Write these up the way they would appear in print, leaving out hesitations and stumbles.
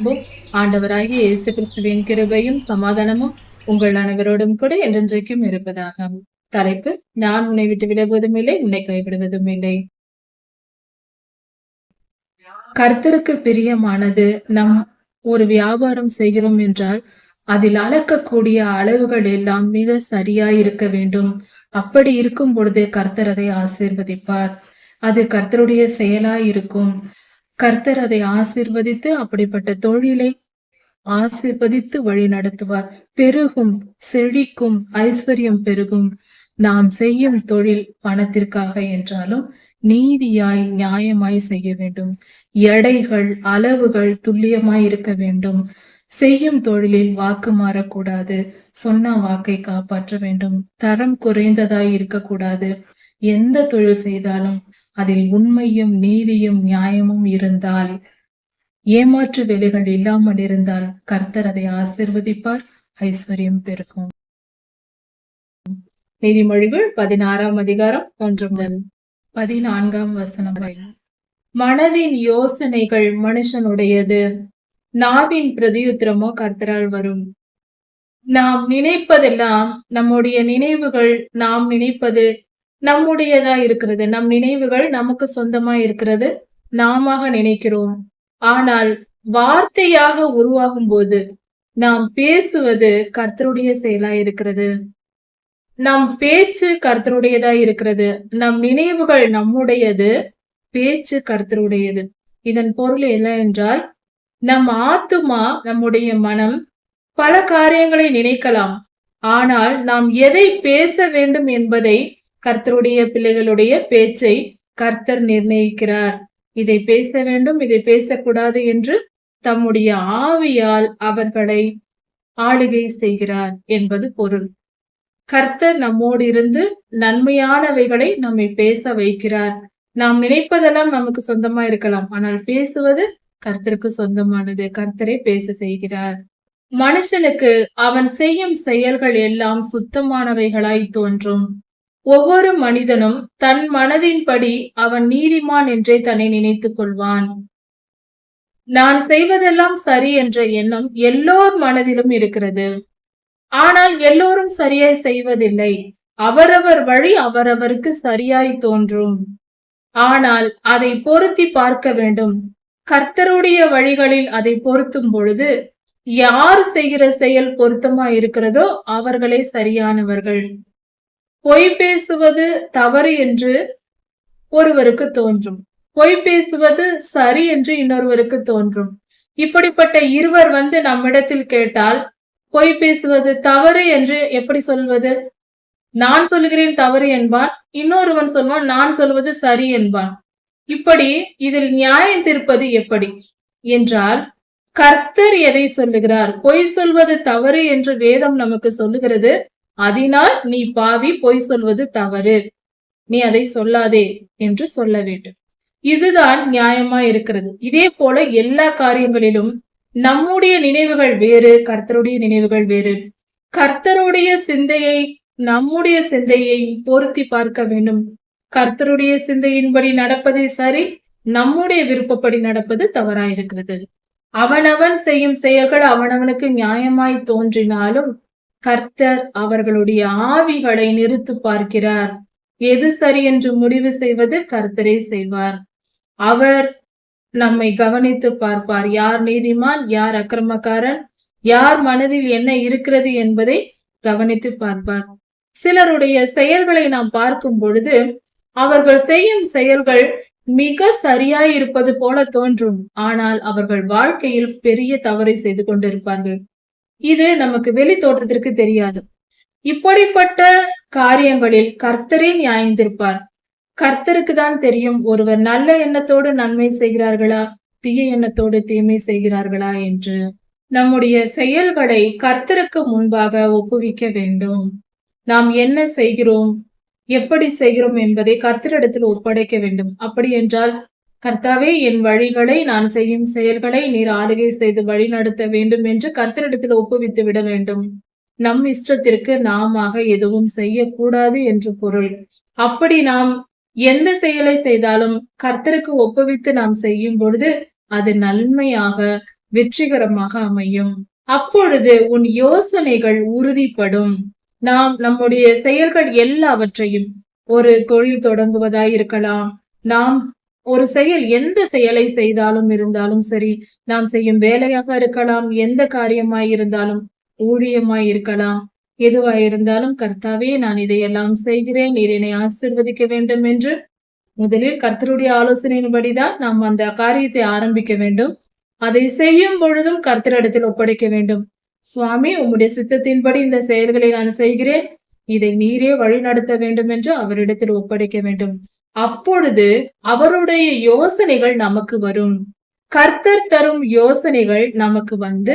அன்பும் ஆண்டவராகிய இயேசு கிறிஸ்துவின் கிருபையும் சமாதானமும் உங்கள் அனைவரோடும் கூட என்றென்றைக்கும் இருப்பதாக. தலைப்பு: நான் உன்னை விட்டு விலகுவதும் இல்லை, உன்னை கைவிடுவதும் இல்லை. கர்த்தருக்கு பிரியமானது நம் ஒரு வியாபாரம் செய்கிறோம் என்றால் அதில் அளக்கக்கூடிய அளவுகள் எல்லாம் மிக சரியாய் இருக்க வேண்டும். அப்படி இருக்கும் பொழுது கர்த்தர் அதை ஆசீர்வதிப்பார். அது கர்த்தருடைய செயலாய் இருக்கும். கர்த்தர் அதை ஆசீர்வதித்து அப்படிப்பட்ட தொழிலை ஆசீர்வதித்து வழி நடத்துவார். பெருகும், செழிக்கும், ஐஸ்வர்யம் பெருகும். நாம் செய்யும் தொழில் பணத்திற்காக என்றாலும் நீதியாய் நியாயமாய் செய்ய வேண்டும். எடைகள், அளவுகள் துல்லியமாய் இருக்க வேண்டும். செய்யும் தொழிலில் வாக்கு மாறக்கூடாது. சொன்ன வாக்கை காப்பாற்ற வேண்டும். தரம் குறைந்ததாய் இருக்கக்கூடாது. எந்த தொழில் செய்தாலும் அதில் உண்மையும் நீதியும் நியாயமும் இருந்தால், ஏமாற்று வேலைகள் இல்லாமல் இருந்தால் கர்த்தர் அதை ஆசீர்வதிப்பார், ஐஸ்வர்யம் பெருகும். நீதிமொழிகள் 16ஆம் அதிகாரம் 1 முதல் 14ஆம் வசனம் வரை. மனதின் யோசனைகள் மனுஷனுடையது, நாவின் பிரதியுத்திரமோ கர்த்தரால் வரும். நாம் நினைப்பதெல்லாம், நம்முடைய நினைவுகள், நாம் நினைப்பது நம்முடையதா இருக்கிறது. நம் நினைவுகள் நமக்கு சொந்தமா இருக்கிறது, நாம நினைக்கிறோம். ஆனால் வார்த்தையாக உருவாகும் போது நாம் பேசுவது கர்த்தருடைய செயலா இருக்கிறது. நம் பேச்சு கர்த்தருடையதா இருக்கிறது. நம் நினைவுகள் நம்முடையது, பேச்சு கர்த்தருடையது. இதன் பொருள் என்ன என்றால், நம் ஆத்துமா, நம்முடைய மனம் பல காரியங்களை நினைக்கலாம். ஆனால் நாம் எதை பேச வேண்டும் என்பதை, கர்த்தருடைய பிள்ளைகளுடைய பேச்சை கர்த்தர் நிர்ணயிக்கிறார். இதை பேச வேண்டும், இதை பேசக்கூடாது என்று தம்முடைய ஆவியால் அவர்களை ஆளுகை செய்கிறார் என்பது பொருள். கர்த்தர் நம்மோடு இருந்து நன்மையானவைகளை நம்மை பேச வைக்கிறார். நாம் நினைப்பதெல்லாம் நமக்கு சொந்தமா இருக்கலாம், ஆனால் பேசுவது கர்த்தருக்கு சொந்தமானது. கர்த்தரை பேச செய்கிறார். மனுஷனுக்கு அவன் செய்யும் செயல்கள் எல்லாம் சுத்தமானவைகளாய் தோன்றும். ஒவ்வொரு மனிதனும் தன் மனதின்படி அவன் நீதிமான் என்றே தன்னை நினைத்துக் கொள்வான். நான் செய்வதெல்லாம் சரி என்ற எண்ணம் எல்லோர் மனதிலும் இருக்கிறது. ஆனால் எல்லோரும் சரியாய் செய்வதில்லை. அவரவர் வழி அவரவருக்கு சரியாய் தோன்றும். ஆனால் அதை பொருத்தி பார்க்க வேண்டும். கர்த்தருடைய வழிகளில் அதை பொருத்தும் பொழுது யார் செய்கிற செயல் பொருத்தமா இருக்கிறதோ அவர்களே சரியானவர்கள். பொய் பேசுவது தவறு என்று ஒருவருக்கு தோன்றும், பொய் பேசுவது சரி என்று இன்னொருவருக்கு தோன்றும். இப்படிப்பட்ட இருவர் நம்மிடத்தில் கேட்டால், பொய் பேசுவது தவறு என்று எப்படி சொல்வது? நான் சொல்கிறேன் தவறு என்பான், இன்னொருவன் சொல்வான் நான் சொல்வது சரி என்பான். இப்படி இதில் நியாயம் தீர்ப்பது எப்படி என்றால், கர்த்தர் எதை சொல்லுகிறார்? பொய் சொல்வது தவறு என்று வேதம் நமக்கு சொல்லுகிறது. அதனால் நீ பாவி, பொய் சொல்வது தவறு, நீ அதை சொல்லாதே என்று சொல்ல வேண்டும். இதுதான் நியாயமா இருக்கிறது. இதே போல எல்லா காரியங்களிலும் நம்முடைய நினைவுகள் வேறு, கர்த்தருடைய நினைவுகள் வேறு. கர்த்தருடைய சிந்தையை நம்முடைய சிந்தையை பொருத்தி பார்க்க வேண்டும். கர்த்தருடைய சிந்தையின்படி நடப்பதே சரி, நம்முடைய விருப்பப்படி நடப்பது தவறாயிருக்கிறது. அவனவன் செய்யும் செயல்கள் அவனவனுக்கு நியாயமாய் தோன்றினாலும் கர்த்தர் அவர்களுடைய ஆவிகளை நிறுத்து பார்க்கிறார். எது சரி என்று முடிவு செய்வது கர்த்தரே செய்வார். அவர் நம்மை கவனித்து பார்ப்பார். யார் நீதிமான், யார் அக்கிரமக்காரன், யார் மனதில் என்ன இருக்கிறது என்பதை கவனித்து பார்ப்பார். சிலருடைய செயல்களை நாம் பார்க்கும் பொழுது அவர்கள் செய்யும் செயல்கள் மிக சரியாய் இருப்பது போல தோன்றும். ஆனால் அவர்கள் வாழ்க்கையில் பெரிய தவறை செய்து கொண்டிருப்பார்கள். இது நமக்கு வெளி தோற்றத்திற்கு தெரியாது. இப்படிப்பட்ட காரியங்களில் கர்த்தரே நியாயந்திருப்பார். கர்த்தருக்கு தான் தெரியும் ஒருவர் நல்ல எண்ணத்தோடு நன்மை செய்கிறார்களா, தீய எண்ணத்தோடு தீமை செய்கிறார்களா என்று. நம்முடைய செயல்களை கர்த்தருக்கு முன்பாக ஒப்புவிக்க வேண்டும். நாம் என்ன செய்கிறோம், எப்படி செய்கிறோம் என்பதை கர்த்தரிடத்தில் ஒப்படைக்க வேண்டும். அப்படி என்றால், கர்த்தாவே, என் வழிகளை, நான் செய்யும் செயல்களை நீர் ஆளுகை செய்து வழி நடத்த வேண்டும் என்று கர்த்தரிடத்தில் ஒப்புவித்து விட வேண்டும். நம் இஷ்டத்திற்கு நாம எதுவும் செய்யக்கூடாது என்று பொருள். அப்படி நாம் எந்த செயலை செய்தாலும் கர்த்தருக்கு ஒப்புவித்து நாம் செய்யும் பொழுது அது நன்மையாக வெற்றிகரமாக அமையும். அப்பொழுது உன் யோசனைகள் உறுதிப்படும். நாம் நம்முடைய செயல்கள் எல்லாவற்றையும், ஒரு தொழில் தொடங்குவதாய் இருக்கலாம், நாம் ஒரு செயல் எந்த செயலை செய்தாலும் இருந்தாலும் சரி, நாம் செய்யும் வேலையாக இருக்கலாம், எந்த காரியமாய் இருந்தாலும், ஊழியமாய் இருக்கலாம், எதுவாய் இருந்தாலும், கர்த்தாவே நான் இதையெல்லாம் செய்கிறேன், நீர் என்னை ஆசீர்வதிக்க வேண்டும் என்று முதலில் கர்த்தருடைய ஆலோசனையின்படிதான் நாம் அந்த காரியத்தை ஆரம்பிக்க வேண்டும். அதை செய்யும் பொழுதும் கர்த்தரிடத்தில் ஒப்படைக்க வேண்டும். சுவாமி, உம்முடைய சித்தத்தின்படி இந்த செயல்களை நான் செய்கிறேன், இதை நீரே வழி நடத்த வேண்டும் என்று அவரிடத்தில் ஒப்படைக்க வேண்டும். அப்பொழுது அவருடைய யோசனைகள் நமக்கு வரும். கர்த்தர் தரும் யோசனைகள் நமக்கு வந்து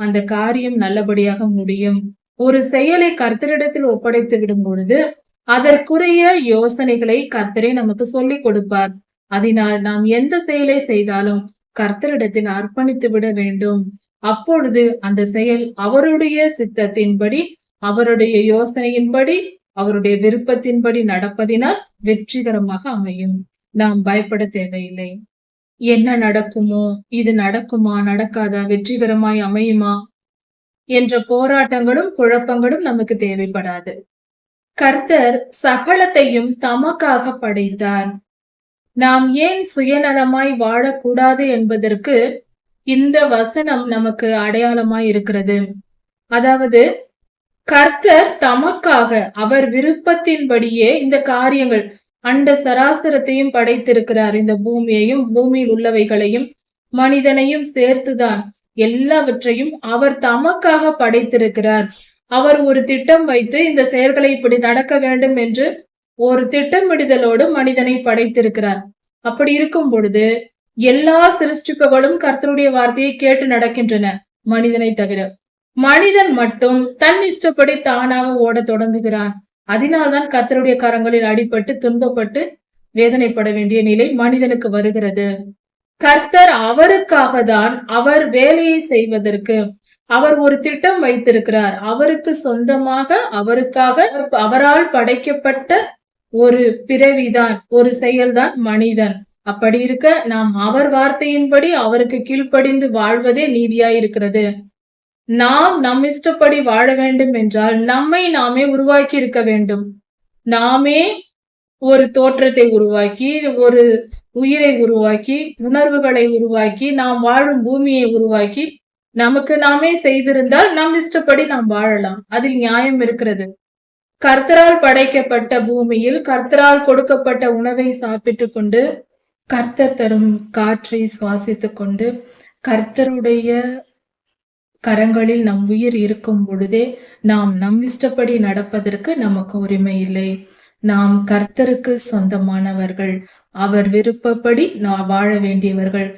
அந்த காரியம் நல்லபடியாக முடியும். ஒரு செயலை கர்த்தரிடத்தில் ஒப்படைத்து விடும் பொழுது அதற்குரிய யோசனைகளை கர்த்தரே நமக்கு சொல்லிக் கொடுப்பார். அதனால் நாம் எந்த செயலை செய்தாலும் கர்த்தரிடத்தில் அர்ப்பணித்து விட வேண்டும். அப்பொழுது அந்த செயல் அவருடைய சித்தத்தின்படி, அவருடைய யோசனையின்படி, அவருடைய விருப்பத்தின்படி நடப்பதினால் வெற்றிகரமாக அமையும். நாம் பயப்பட தேவையில்லை. என்ன நடக்குமோ, இது நடக்குமா, நடக்காதா, வெற்றிகரமாய் அமையுமா என்ற போராட்டங்களும் குழப்பங்களும் நமக்கு தேவைப்படாது. கர்த்தர் சகலத்தையும் தமக்காக படைத்தார். நாம் ஏன் சுயநலமாய் வாழக்கூடாது என்பதற்கு இந்த வசனம் நமக்கு அடையாளமாய் இருக்கிறது. அதாவது கர்த்தர் தமக்காக அவர் விருப்பத்தின்படியே இந்த காரியங்கள், அண்ட சராசரத்தையும் படைத்திருக்கிறார். இந்த பூமியையும் பூமியில் உள்ளவைகளையும் மனிதனையும் சேர்த்துதான் எல்லாவற்றையும் அவர் தமக்காக படைத்திருக்கிறார். அவர் ஒரு திட்டம் வைத்து இந்த செயல்களை இப்படி நடக்க வேண்டும் என்று ஒரு திட்டமிடுதலோடு மனிதனை படைத்திருக்கிறார். அப்படி இருக்கும் பொழுது எல்லா சிருஷ்டிப்புகளும் கர்த்தருடைய வார்த்தையை கேட்டு நடக்கின்றன, மனிதனை தவிர. மனிதன் மட்டும் தன் இஷ்டப்படி தானாக ஓட தொடங்குகிறான். அதனால்தான் கர்த்தருடைய கரங்களில் அடிபட்டு துன்பப்பட்டு வேதனைப்பட வேண்டிய நிலை மனிதனுக்கு வருகிறது. கர்த்தர் அவருக்காக தான் அவர் வேலையை செய்வதற்கு அவர் ஒரு திட்டம் வைத்திருக்கிறார். அவருக்கு சொந்தமாக, அவருக்காக, அவரால் படைக்கப்பட்ட ஒரு பிறவிதான், ஒரு செயல்தான் மனிதன். அப்படி இருக்க நாம் அவர் வார்த்தையின்படி அவருக்கு கீழ்ப்படிந்து வாழ்வதே நீதியாயிருக்கிறது. நாம் நம் இஷ்டப்படி வாழ வேண்டும் என்றால் நம்மை நாமே உருவாக்கி இருக்க வேண்டும். நாமே ஒரு தோற்றத்தை உருவாக்கி, ஒரு உயிரை உருவாக்கி, உணர்வுகளை உருவாக்கி, நாம் வாழும் பூமியை உருவாக்கி நமக்கு நாமே செய்திருந்தால் நம் இஷ்டப்படி நாம் வாழலாம். அதில் நியாயம் இருக்கிறது. கர்த்தரால் படைக்கப்பட்ட பூமியில் கர்த்தரால் கொடுக்கப்பட்ட உணவை சாப்பிட்டு கொண்டு, கர்த்தர் தரும் காற்றை சுவாசித்துக் கொண்டு, கர்த்தருடைய கரங்களில் நம் உயிர் இருக்கும் பொழுதே நாம் நம் இஷ்டப்படி நடப்பதற்கு நமக்கு உரிமை இல்லை. நாம் கர்த்தருக்கு சொந்தமானவர்கள். அவர் விருப்பப்படி நாம் வாழ வேண்டியவர்கள்.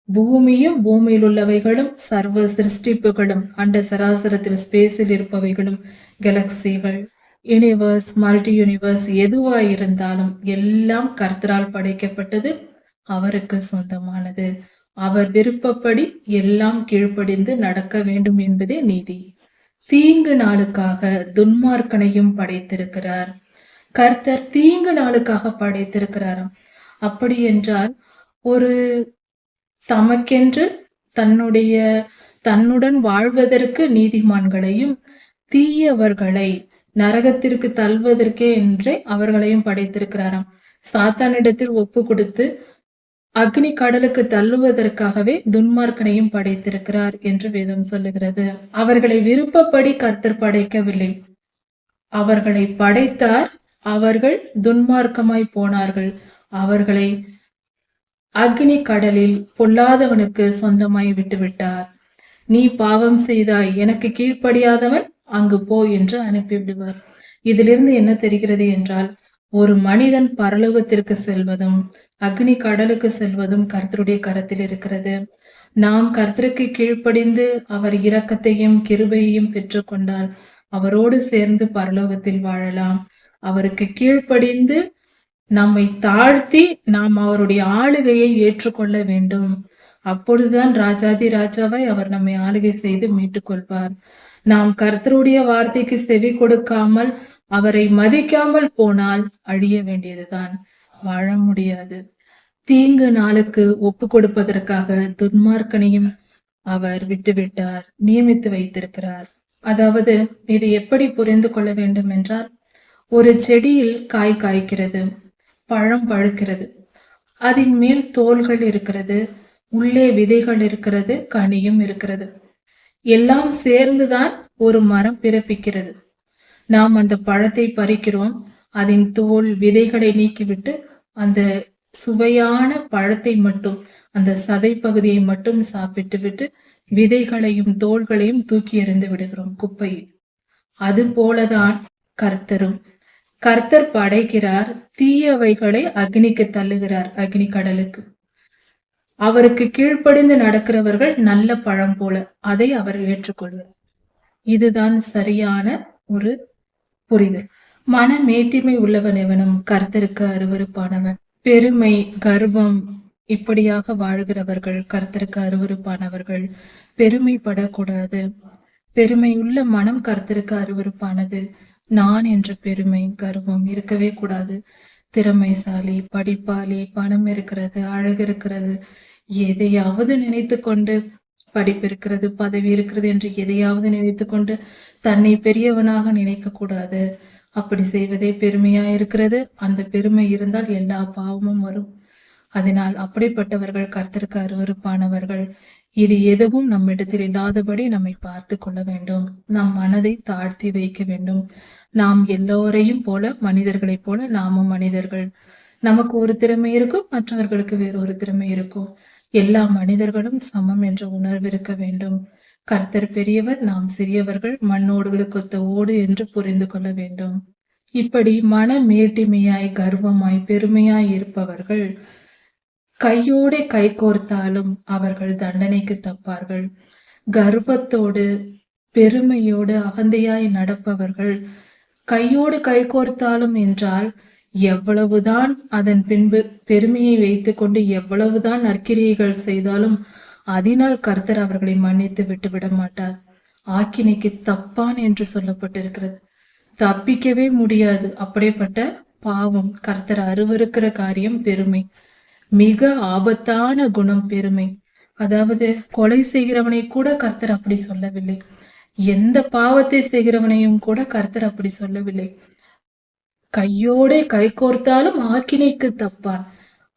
பூமியும் பூமியில் உள்ளவைகளும் சர்வ சிருஷ்டிப்புகளும், அண்ட சராசரத்தில் ஸ்பேஸில் இருப்பவைகளும், கேலக்சிகள், யூனிவர்ஸ், மல்டி யூனிவர்ஸ் எதுவாயிருந்தாலும் எல்லாம் கர்த்தரால் படைக்கப்பட்டது, அவருக்கு சொந்தமானது. அவர் விருப்பப்படி எல்லாம் கீழ்ப்படிந்து நடக்க வேண்டும் என்பதே நீதி. தீங்கு நாளுக்காக துன்மார்க்கனையும் படைத்திருக்கிறார். கர்த்தர் தீங்கு நாளுக்காக படைத்திருக்கிறாராம். அப்படி என்றால் ஒரு தமக்கென்று தன்னுடன் வாழ்வதற்கு நீதிமான்களையும் தீயவர்களை நரகத்திற்கு தள்ளுவதற்கே என்றே அவர்களையும் படைத்திருக்கிறாராம். சாத்தானிடத்தில் ஒப்பு கொடுத்து அக்னி கடலுக்கு தள்ளுவதற்காகவே துன்மார்க்கனையும் படைத்திருக்கிறார் என்று வேதம் சொல்லுகிறது. அவர்களை விருப்பப்படி கர்த்தர் படைக்கவில்லை, அவர்களை படைத்தார். அவர்கள் துன்மார்க்கமாய் போனார்கள். அவர்களை அக்னி கடலில் பொல்லாதவனுக்கு சொந்தமாய் விட்டுவிட்டார். நீ பாவம் செய்தாய், எனக்கு கீழ்ப்படியாதவன் அங்கு போ என்று அனுப்பிவிடுவார். இதிலிருந்து என்ன தெரிகிறது என்றால், ஒரு மனிதன் பரலோகத்திற்கு செல்வதும் அக்னி கடலுக்கு செல்வதும் கர்த்தருடைய கரத்தில் இருக்கிறது. நாம் கர்த்தருக்கு கீழ்ப்படிந்து அவர் இரக்கத்தையும் கிருபையையும் பெற்றுக்கொண்டால் அவரோடு சேர்ந்து பரலோகத்தில் வாழலாம். அவருக்கு கீழ்ப்படிந்து நம்மை தாழ்த்தி நாம் அவருடைய ஆளுகையை ஏற்றுக்கொள்ள வேண்டும். அப்பொழுதுதான் ராஜாதி ராஜாவாய் அவர் நம்மை ஆளுகை செய்து மீட்டுக் கொள்வார். நாம் கர்த்தருடைய வார்த்தைக்கு செவி கொடுக்காமல் அவரை மதிக்காமல் போனால் அழிய வேண்டியதுதான், வாழ முடியாது. தீங்கு நாளுக்கு ஒப்பு கொடுப்பதற்காக துன்மார்க்கனையும் அவர் விட்டுவிட்டார், நியமித்து வைத்திருக்கிறார். அதாவது இது எப்படி புரிந்து கொள்ள வேண்டும் என்றால், ஒரு செடியில் காய் காய்க்கிறது, பழம் பழுக்கிறது, அதன் மேல் தோள்கள் இருக்கிறது, உள்ளே விதைகள் இருக்கிறது, கனியும் இருக்கிறது. எல்லாம் சேர்ந்துதான் ஒரு மரம் பிறப்பிக்கிறது. நாம் அந்த பழத்தை பறிக்கிறோம், அதன் தோல் விதைகளை நீக்கிவிட்டு அந்த சுவையான பழத்தை மட்டும், அந்த சதை பகுதியை மட்டும் சாப்பிட்டு விட்டு விதைகளையும் தோள்களையும் தூக்கி எறிந்து விடுகிறோம் குப்பையில். அது போலதான் கர்த்தரும். கர்த்தர் படைக்கிறார், தீயவைகளை அக்னிக்கு தள்ளுகிறார், அக்னி கடலுக்கு. அவருக்கு கீழ்ப்படிந்து நடக்கிறவர்கள் நல்ல பழம் போல, அதை அவர் ஏற்றுக்கொள்கிறார். இதுதான் சரியான ஒரு புரிதல். மன மேட்டிமை உள்ளவன் எவனும் கர்த்தருக்கு அருவருப்பானவன். பெருமை, கர்வம் இப்படியாக வாழ்கிறவர்கள் கர்த்தருக்கு அருவருப்பானவர்கள். பெருமைப்படக்கூடாது. பெருமையுள்ள மனம் கர்த்தருக்கு அருவருப்பானது. நான் என்ற பெருமை, கர்வம் இருக்கவே கூடாது. திறமைசாலி, படிப்பாளி, பணம் இருக்கிறது, அழகு இருக்கிறது, எதையாவது நினைத்து கொண்டு, படிப்பு இருக்கிறது, பதவி இருக்கிறது என்று எதையாவது நினைத்து கொண்டு தன்னை பெரியவனாக நினைக்க கூடாது. அப்படி செய்வதே பெருமையா இருக்கிறது. அந்த பெருமை இருந்தால் எல்லா பாவமும் வரும். அதனால் அப்படிப்பட்டவர்கள் கர்த்தருக்கு அருவருப்பானவர்கள். இது எதுவும் நம்மிடத்தில் இல்லாதபடி நம்மை பார்த்து கொள்ள வேண்டும். நம் மனதை தாழ்த்தி வைக்க வேண்டும். நாம் எல்லோரையும் போல, மனிதர்களைப் போல நாமும் மனிதர்கள். நமக்கு ஒரு திறமை இருக்கும், மற்றவர்களுக்கு வேறொரு திறமை இருக்கும். எல்லா மனிதர்களும் சமம் என்ற உணர்வு இருக்க வேண்டும். கர்த்தர் பெரியவர், நாம் சிறியவர்கள், மண்ணோடுகளுக்கு ஒத்த ஓடு என்று புரிந்து கொள்ள வேண்டும். இப்படி மன மேட்டிமையாய், கர்வமாய், பெருமையாய் இருப்பவர்கள் கையோடு கை கோர்த்தாலும் அவர்கள் தண்டனைக்கு தப்பார்கள். கர்வத்தோடு, பெருமையோடு, அகந்தையாய் நடப்பவர்கள் கையோடு கை கோர்த்தாலும் என்றால் எவ்வளவுதான் அதன் பின்பு பெருமையை வைத்துக்கொண்டு எவ்வளவுதான் நற்கிரியைகள் செய்தாலும் அதனால் கர்த்தர் அவர்களை மன்னித்து விட்டுவிட மாட்டார். ஆக்கினைக்கு தப்பான் என்று சொல்லப்பட்டிருக்கிறது. தப்பிக்கவே முடியாது. அப்படிப்பட்ட பாவம், கர்த்தர் அருவருக்கிற காரியம் பெருமை. மிக ஆபத்தான குணம் பெருமை. அதாவது கொலை செய்கிறவனை கூட கர்த்தர் அப்படி சொல்லவில்லை. எந்த பாவத்தை செய்கிறவனையும் கூட கர்த்தர் அப்படி சொல்லவில்லை. கையோட கை கோர்த்தாலும் ஆக்கினைக்கு தப்பான்.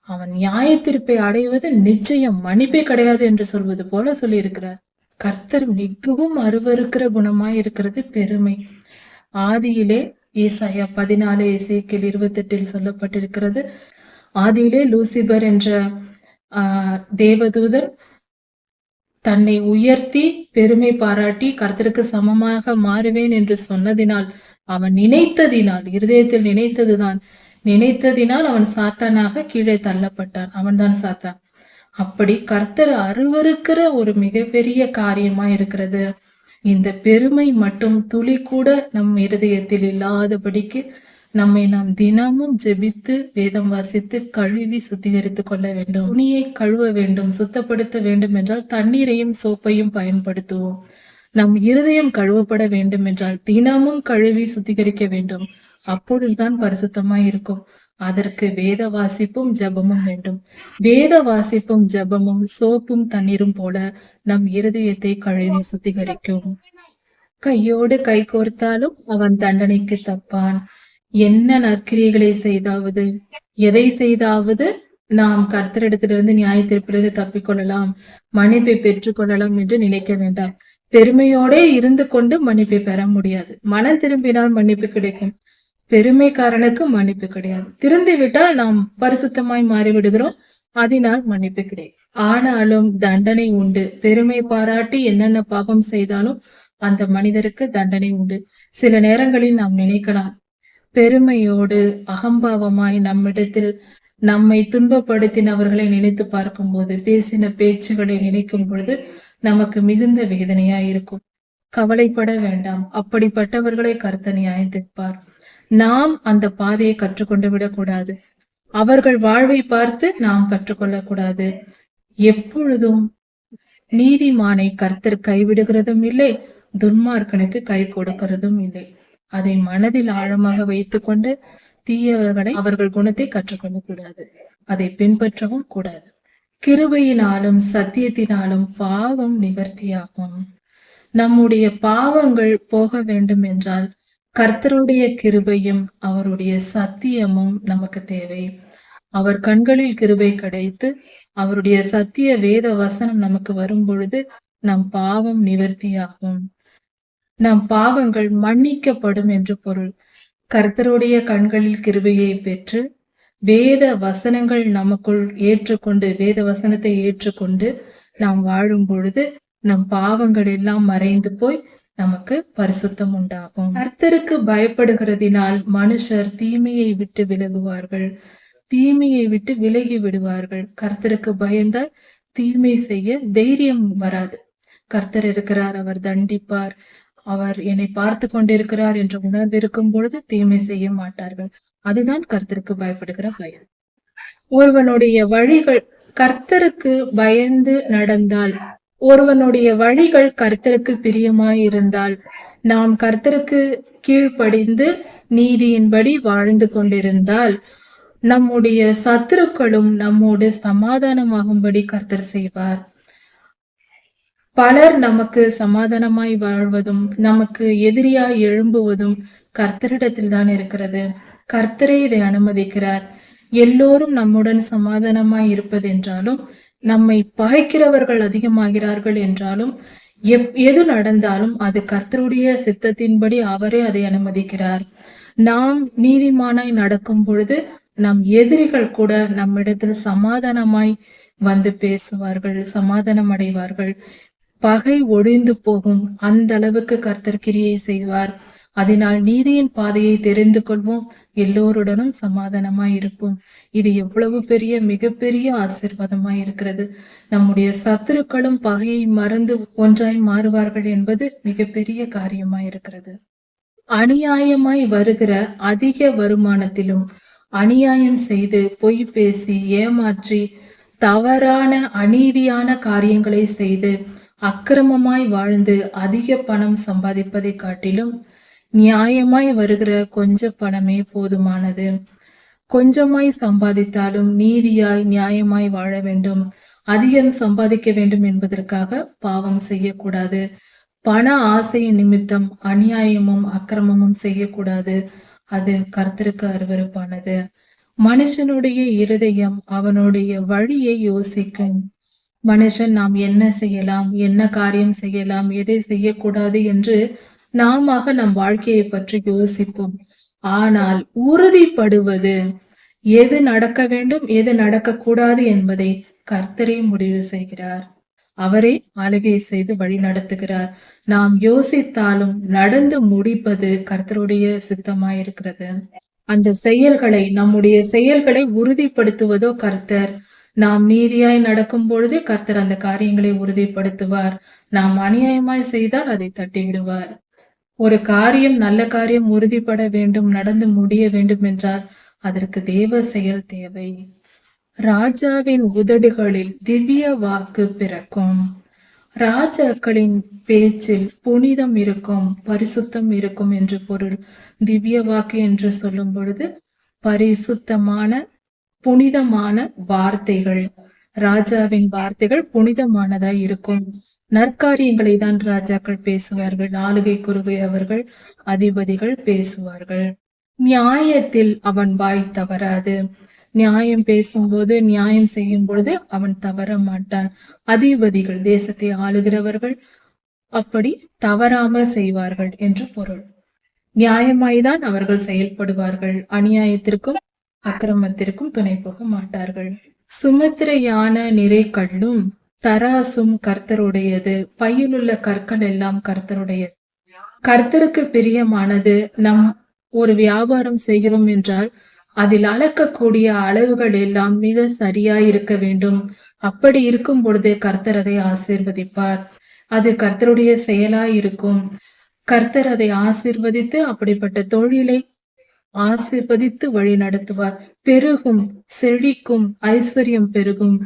அவன் நியாய தீர்ப்பை அடைவது நிச்சயம், மன்னிப்பே கிடையாது என்று சொல்வது போல சொல்லி இருக்கிறார். கர்த்தர் மிகவும் அருவருக்கிற குணமாய் இருக்கிறது பெருமை. ஆதியிலே ஏசாயா 14 எசேக்கியேல் 28 சொல்லப்பட்டிருக்கிறது. ஆதியிலே லூசிபர் என்ற தேவதூதன் தன்னை உயர்த்தி பெருமை பாராட்டி கர்த்தருக்கு சமமாக மாறுவேன் என்று சொன்னதினால், அவன் நினைத்ததினால், இருதயத்தில் நினைத்ததினால் அவன் சாத்தானாக கீழே தள்ளப்பட்டான். அவன்தான் சாத்தான். அப்படி கர்த்தர் அருவருக்கிற ஒரு மிகப்பெரிய காரியமா இருக்கிறது. இந்த பெருமை மட்டும் துளி கூட நம் இருதயத்தில் இல்லாதபடிக்கு நம்மை நாம் தினமும் ஜெபித்து வேதம் வாசித்து கழுவி சுத்திகரித்துக் கொள்ள வேண்டும். துணியை கழுவ வேண்டும், சுத்தப்படுத்த வேண்டும் என்றால் தண்ணீரையும் சோப்பையும் பயன்படுத்துவோம். நம் இருதயம் கழுவப்பட வேண்டும் என்றால் தினமும் கழுவி சுத்திகரிக்க வேண்டும். அப்பொழுதுதான் பரிசுத்தமாய் இருக்கும். அதற்கு வேத வாசிப்பும் ஜபமும் வேண்டும். வேத வாசிப்பும் ஜபமும் சோப்பும் தண்ணீரும் போல நம் இருதயத்தை கழுவி சுத்திகரிக்கும். கையோடு கை கோர்த்தாலும் அவன் தண்டனைக்கு தப்பான். என்ன நற்கிரியைகளை செய்தாவது, எதை செய்தாவது நாம் கர்த்தரிடத்திலிருந்து நியாய தீர்ப்பிலிருந்து தப்பிக்கொள்ளலாம், மன்னிப்பை பெற்றுக் கொள்ளலாம் என்று நினைக்க வேண்டாம். பெருமையோடே இருந்து கொண்டு மன்னிப்பை பெற முடியாது. மனம் திரும்பினால் மன்னிப்பு கிடைக்கும். பெருமைக்காரனுக்கு மன்னிப்பு கிடையாது. திருந்து விட்டால் நாம் பரிசுத்தமாய் மாறிவிடுகிறோம், அதனால் மன்னிப்பு கிடைக்கும். ஆனாலும் தண்டனை உண்டு. பெருமை பாராட்டி என்னென்ன பாவம் செய்தாலும் அந்த மனிதருக்கு தண்டனை உண்டு. சில நேரங்களில் நாம் நினைக்கலாம், பெருமையோடு அகம்பாவமாய் நம்மிடத்தில் நம்மை துன்பப்படுத்தினவர்களை நினைத்து பார்க்கும் போது, பேசின பேச்சுகளை நினைக்கும் பொழுது நமக்கு மிகுந்த வேதனையா இருக்கும். கவலைப்பட வேண்டாம். அப்படிப்பட்டவர்களை கர்த்தர் நியாயத்தீர்ப்பார். நாம் அந்த பாதையை கற்றுக்கொண்டு விடக்கூடாது. அவர்கள் வாழ்வை பார்த்து நாம் கற்றுக்கொள்ளக்கூடாது. எப்பொழுதும் நீதிமானை கர்த்தர் கைவிடுகிறதும் இல்லை, துன்மார்க்கனுக்கு கை கொடுக்கிறதும் இல்லை. அதை மனதில் ஆழமாக வைத்துக் கொண்டு தீயவர்களை, அவர்கள் குணத்தை கற்றுக்கொள்ள கூடாது. அதை பின்பற்றவும் கூடாது. கிருபையினாலும் சத்தியத்தினாலும் பாவம் நிவர்த்தியாகும். நம்முடைய பாவங்கள் போக வேண்டும் என்றால் கர்த்தருடைய கிருபையும் அவருடைய சத்தியமும் நமக்கு தேவை. அவர் கண்களில் கிருபை கிடைத்து அவருடைய சத்திய வேத வசனம் நமக்கு வரும் பொழுது நம் பாவம் நிவர்த்தியாகும். நம் பாவங்கள் மன்னிக்கப்படும் என்று பொருள். கர்த்தருடைய கண்களில் கிருபையை பெற்று வேத வசனங்கள் நமக்குள் ஏற்றுக்கொண்டு வேத வசனத்தை ஏற்றுக்கொண்டு நாம் வாழும் பொழுது நம் பாவங்கள் எல்லாம் மறைந்து போய் நமக்கு பரிசுத்தம் உண்டாகும். கர்த்தருக்கு பயப்படுகிறதினால் மனுஷர் தீமையை விட்டு விலகுவார்கள், தீமையை விட்டு விலகி விடுவார்கள். கர்த்தருக்கு பயந்தால் தீமை செய்ய தைரியம் வராது. கர்த்தர் இருக்கிறார், அவர் தண்டிப்பார், அவர் என்னை பார்த்து கொண்டிருக்கிறார் என்ற உணர்வு இருக்கும் பொழுது தீமை செய்ய மாட்டார்கள். அதுதான் கர்த்தருக்கு பயப்படுகிற பயம். ஒருவனுடைய வழிகள் கர்த்தருக்கு பயந்து நடந்தால், ஒருவனுடைய வழிகள் கர்த்தருக்கு பிரியமாயிருந்தால், நாம் கர்த்தருக்கு கீழ்ப்படிந்து நீதியின்படி வாழ்ந்து கொண்டிருந்தால் நம்முடைய சத்துருக்களும் நம்மோடு சமாதானமாகும்படி கர்த்தர் செய்வார். பலர் நமக்கு சமாதானமாய் வாழ்வதும் நமக்கு எதிரியாய் எழும்புவதும் கர்த்தரிடத்தில் தான் இருக்கிறது. கர்த்தரே இதை அனுமதிக்கிறார். எல்லோரும் நம்முடன் சமாதானமாய் இருப்பதென்றாலும் நம்மை பகைக்கிறவர்கள் அதிகமாகிறார்கள் என்றாலும் எது நடந்தாலும் அது கர்த்தருடைய சித்தத்தின்படி அவரே அதை அனுமதிக்கிறார். நாம் நீதிமானாய் நடக்கும் பொழுது நம் எதிரிகள் கூட நம்மிடத்தில் சமாதானமாய் வந்து பேசுவார்கள், சமாதானம் அடைவார்கள். பகை ஒழிந்து போகும். அந்த அளவுக்கு கர்த்தர் கிரியை செய்வார். அதனால் நீதியின் பாதையை தெரிந்து கொள்வோம், எல்லோருடனும் சமாதானமாய் இருப்போம். இது எவ்வளவு பெரிய மிகப்பெரிய ஆசீர்வாதமாய் இருக்கிறது. நம்முடைய சத்துருக்களும் பகையை மறந்து ஒன்றாய் மாறுவார்கள் என்பது மிகப்பெரிய காரியமாய் இருக்கிறது. அநியாயமாய் வருகிற அதிக வருமானத்திலும் அநியாயம் செய்து பொய் பேசி ஏமாற்றி தவறான அநீதியான காரியங்களை செய்து அக்கிரமமாய் வாழ்ந்து அதிக பணம் சம்பாதிப்பதை காட்டிலும் நியாயமாய் வருகிற கொஞ்ச பணமே போதுமானது. கொஞ்சமாய் சம்பாதித்தாலும் நீதியாய் நியாயமாய் வாழ வேண்டும். அதிகம் சம்பாதிக்க வேண்டும் என்பதற்காக பாவம் செய்யக்கூடாது. பண ஆசையின் நிமித்தம் அநியாயமும் அக்கிரமமும் செய்யக்கூடாது. அது கர்த்தருக்கு அருவருப்பானது. மனுஷனுடைய இருதயம் அவனுடைய வழியை யோசிக்கும். மனுஷன் நாம் என்ன செய்யலாம், என்ன காரியம் செய்யலாம், எதை செய்யக்கூடாது என்று நாம நம் வாழ்க்கையை பற்றி யோசிப்போம். ஆனால் உறுதிப்படுவது, எது நடக்க வேண்டும் எது நடக்கக்கூடாது என்பதை கர்த்தரே முடிவு செய்கிறார். அவரே ஆளுகை செய்து வழி நடத்துகிறார். நாம் யோசித்தாலும் நடந்து முடிப்பது கர்த்தருடைய சித்தமாயிருக்கிறது. அந்த செயல்களை, நம்முடைய செயல்களை உறுதிப்படுத்துவதோ கர்த்தர். நாம் நீதியாய் நடக்கும் பொழுதே கர்த்தர் அந்த காரியங்களை உறுதிப்படுத்துவார். நாம் அநியாயமாய் செய்தால் அதை தட்டி விடுவார். ஒரு காரியம், நல்ல காரியம் உறுதிப்பட வேண்டும், நடந்து முடிய வேண்டும் என்றால் அதற்கு தேவ செயல் தேவை. ராஜாவின் உதடுகளில் திவ்ய வாக்கு பிறக்கும். ராஜாக்களின் பேச்சில் புனிதம் இருக்கும், பரிசுத்தம் இருக்கும் என்று பொருள். திவ்ய வாக்கு என்று சொல்லும் பொழுது பரிசுத்தமான புனிதமான வார்த்தைகள். ராஜாவின் வார்த்தைகள் புனிதமானதாய் இருக்கும். நற்காரியங்களை தான் ராஜாக்கள் பேசுவார்கள். ஆளுகை குறுகை அவர்கள், அதிபதிகள் பேசுவார்கள். நியாயத்தில் அவன் வாய் தவறாது. நியாயம் பேசும்போது, நியாயம் செய்யும் பொழுது அவன் தவற மாட்டான். அதிபதிகள், தேசத்தை ஆளுகிறவர்கள் அப்படி தவறாமல் செய்வார்கள் என்று பொருள். நியாயமாய்தான் அவர்கள் செயல்படுவார்கள். அநியாயத்திற்கும் அக்கிரமத்திற்கும் துணை போக மாட்டார்கள். சுமத்திரையான நிறை கல்லும் தராசும் கர்த்தருடையது, பையிலுள்ள கற்கள் எல்லாம் கர்த்தருடையது. கர்த்தருக்கு பிரியமானது. நம் ஒரு வியாபாரம் செய்கிறோம் என்றால் அதில் அளக்கக்கூடிய அளவுகள் எல்லாம் மிக சரியாய் இருக்க வேண்டும். அப்படி இருக்கும் பொழுது கர்த்தர் அதை ஆசீர்வதிப்பார். அது கர்த்தருடைய செயலாய் இருக்கும். கர்த்தர் அதை ஆசீர்வதித்து அப்படிப்பட்ட தொழிலை ஆசீர்வதித்து வழி நடத்துவார். பெருகும், செழிக்கும், ஐஸ்வர்யம் பெருகும்.